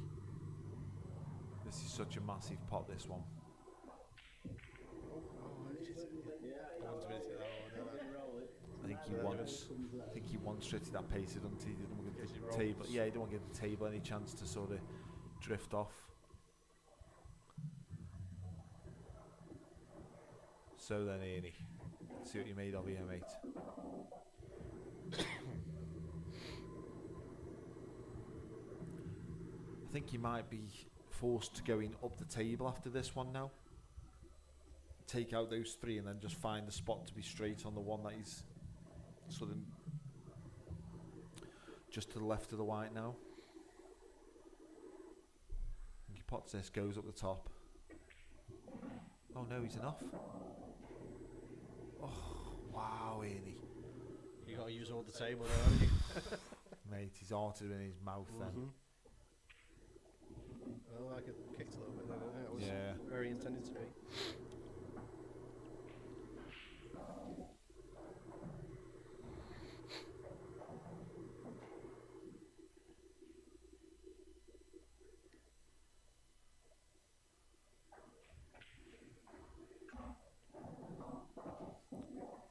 This is such a massive pot. This one. I think he wants straight to that pace, doesn't he? He didn't want to give the table. Yeah, he didn't want to give the table any chance to sort of drift off. So then, Ernie, let's see what you made of here, mate. I think you might be forced to going up the table after this one now. Take out those three and then just find the spot to be straight on the one that he's sort of just to the left of the white now. He pots this, goes up the top. Oh no, he's enough. Oh, wow, Ernie. You got to use all the table there, haven't you? Mate, he's arted in his mouth then. Well, I kicked a little bit there, didn't it? It was very intended to be.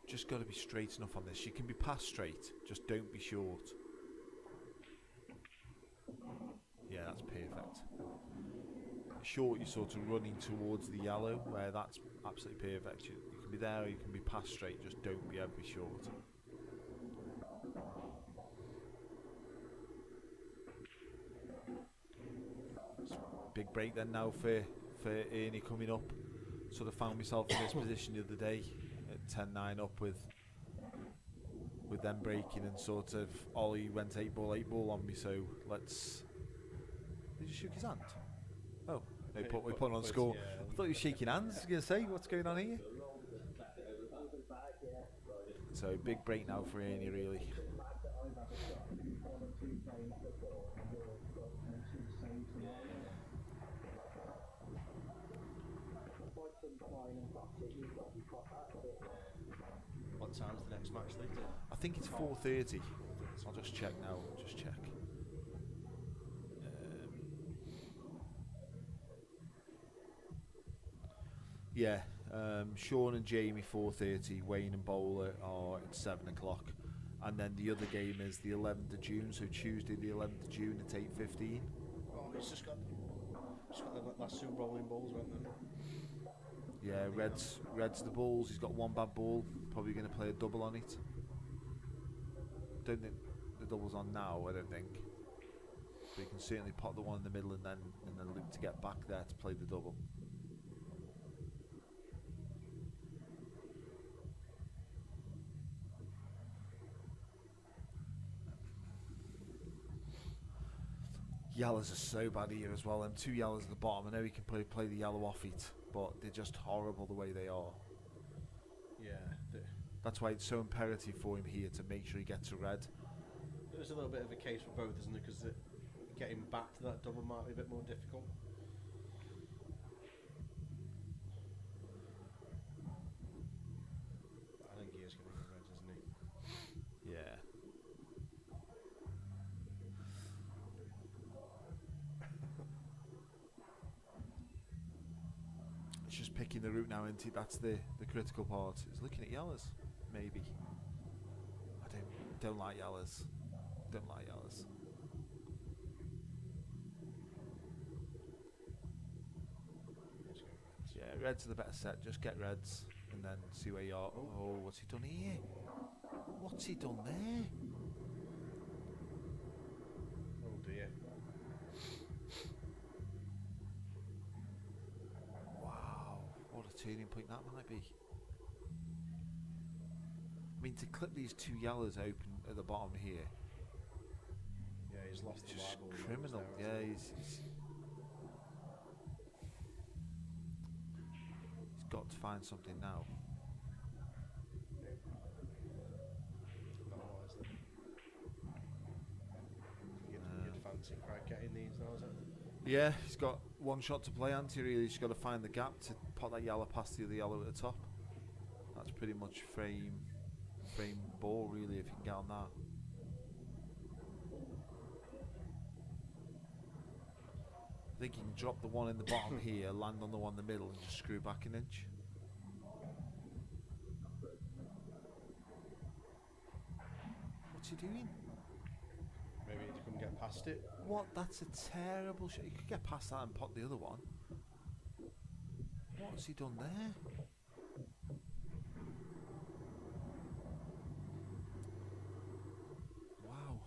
Just got to be straight enough on this. You can be past straight, just don't be short. Yeah, that's perfect. Short, you're sort of running towards the yellow, where that's absolutely perfect. You can be there or you can be past straight, just don't be ever be short. Big break then now for Ernie coming up. Sort of found myself in this position the other day at 10-9 up with them breaking and sort of Ollie went 8-ball on me, so let's... Did you shake his hand? Oh, no, we put on score. Yeah. I thought you were shaking hands. I was going to say, what's going on here? So, big break now for Ernie, really. What time's the next match, Lee? I think it's 4:30. I'll just check now. Just check. Yeah, Sean and Jamie 4:30. Wayne and Bowler are at 7 o'clock, and then the other game is the 11th of June. So Tuesday, the 11th of June at 8:15. Oh, he's just got the last two rolling balls, weren't there? Yeah, Red's the balls. He's got one bad ball. Probably going to play a double on it. Don't think the double's on now. I don't think. But you can certainly pot the one in the middle and then look to get back there to play the double. Yellows are so bad here as well. Them two yellows at the bottom. I know he can play the yellow off it, but they're just horrible the way they are. Yeah. That's why it's so imperative for him here to make sure he gets a red. There's a little bit of a case for both, isn't there? Because getting back to that double might be a bit more difficult. I think he is going to get reds, isn't he? Yeah. picking the route now, isn't he? That's the critical part. He's looking at yellows, maybe. I don't like yellows. Don't like yellows. Yeah, reds are the better set. Just get reds and then see where you are. Oh, what's he done here? What's he done there? Oh dear. Wow, what a turning point that might be. I mean, to clip these two yellows open at the bottom here. Yeah, he's lost the Just marble. criminal. There, Yeah, he's got to find something now. Not wise then. You'd fancy Craig getting these now, is it? Yeah, he's got one shot to play, Anti. Really, he's got to find the gap to pot that yellow past the other yellow at the top. That's pretty much frame ball, really, if you can get on that. I think you can drop the one in the bottom here, land on the one in the middle, and just screw back an inch. What's he doing? Maybe he couldn't get past it. What? That's a terrible shot. You could get past that and pot the other one. What's he done there? Wow.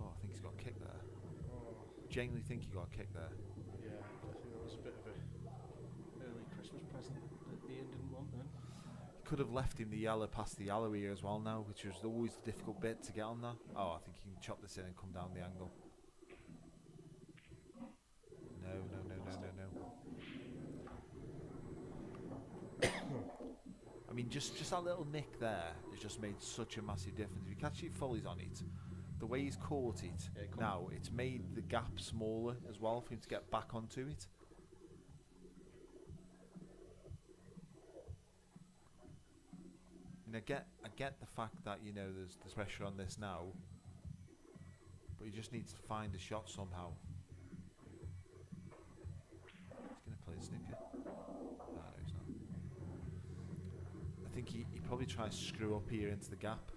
Oh, I think he's got a kick there. Genuinely think he got a kick there. Yeah, I think that was a bit of a early Christmas present that Ian didn't want then. Could have left him the yellow past the yellow here as well now, which was always the difficult bit to get on that. Oh, I think he can chop this in and come down the angle. No. I mean, just that little nick there has just made such a massive difference. If you catch it fully's on it, the way he's caught it, now it's made the gap smaller as well for him to get back onto it. And I get the fact that, you know, there's pressure on this now, but he just needs to find a shot somehow. He's going to play a snooker. No, he's not. I think he probably tries to screw up here into the gap.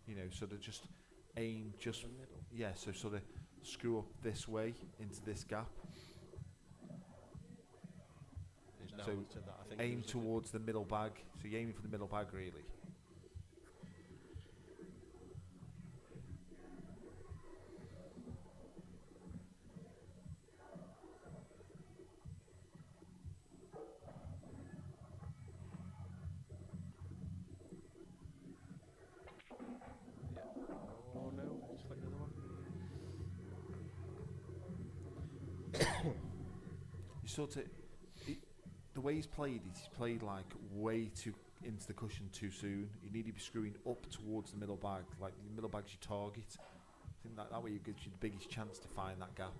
You know, sort of just aim just, yeah, so sort of screw up this way into this gap. So aim towards the middle bag. So you're aiming for the middle bag, really. Oh no, just like the other one. You sort of, the way he's played like way too into the cushion too soon. You need to be screwing up towards the middle bag, like the middle bag's your target. I think that way it gives you the biggest chance to find that gap.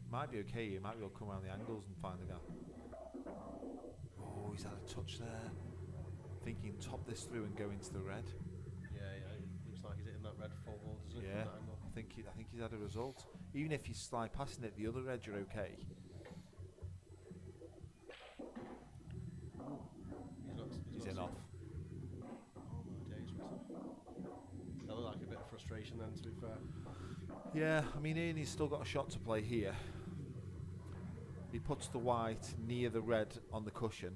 Might be okay, you might be able to come around the angles and find the gap. Oh, he's had a touch there. Thinking top this through and go into the red. Yeah, it looks like he's hitting that red full ball, doesn't it? Yeah, From that angle. I think he's had a result. Even if you slide passing it the other red, you're okay. He's in off. Oh my days, that looked like a bit of frustration then, to be fair. Yeah, I mean, Ian's still got a shot to play here. He puts the white near the red on the cushion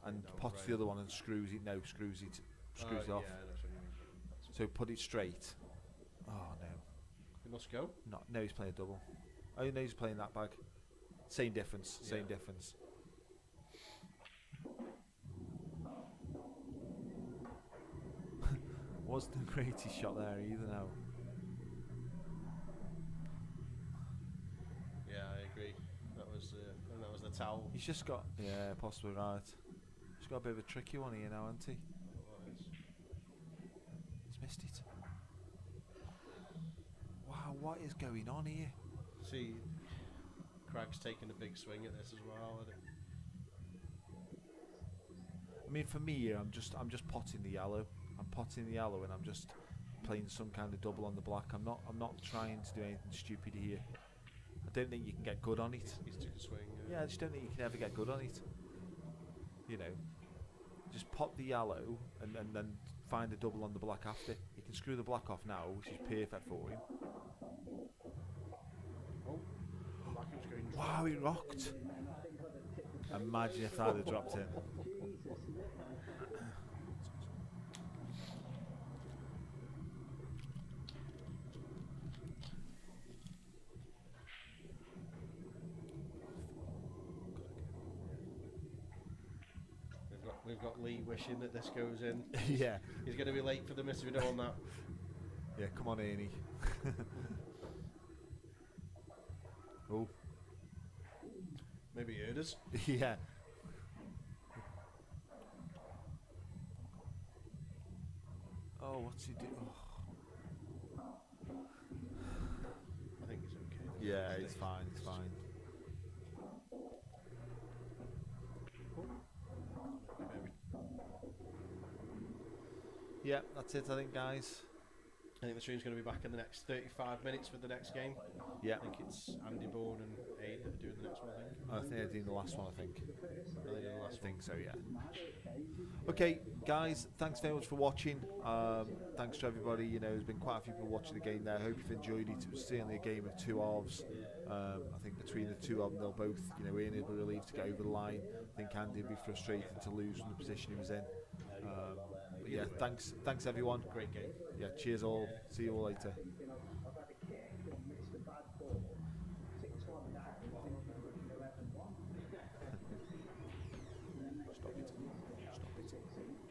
and pots the other one and screws it. No, screws it off. Yeah, that's what you mean. So put it straight. Oh no. It must go. No, he's playing a double. Oh no, he's playing that bag. Same difference. Same difference. Wasn't the greatest shot there either. Now. Yeah, I agree. And that was the towel. He's just got, yeah, possibly right. He's got a bit of a tricky one here now, hasn't he? He's missed it. Wow, what is going on here? See, Craig's taking a big swing at this as well. I mean, for me here, I'm just potting the yellow. I'm potting the yellow and I'm just playing some kind of double on the black. I'm not trying to do anything stupid here. I don't think you can get good on it. He's took a swing. Yeah, I just don't think you can ever get good on it. You know, just pot the yellow and then find a double on the black after. You can screw the black off now, which is perfect for him. Oh, black was going dry. Wow, he rocked. Imagine if I'd have dropped in. We've got Lee wishing that this goes in. Yeah. He's going to be late for the miss if we don't want that. Yeah, come on, Ernie. Oh. Maybe he heard us. Yeah. Oh, what's he doing? Oh. I think he's okay. Yeah, it's fine, it's fine. Yeah, that's it, I think, guys. I think the stream's going to be back in the next 35 minutes for the next game. Yeah. I think it's Andy Bourne and Aid that are doing the next one, I think. I think they're doing the last one, I think. Are they doing the last I think so, yeah. Okay, guys, thanks very much for watching. Thanks to everybody. You know, there's been quite a few people watching the game there. I hope you've enjoyed it. It was certainly a game of two halves. I think between the two of them, they'll both, you know, Ian will be relieved to get over the line. I think Andy will be frustrated to lose from the position he was in. But yeah, thanks everyone. Great game. Yeah, cheers all. See you all later.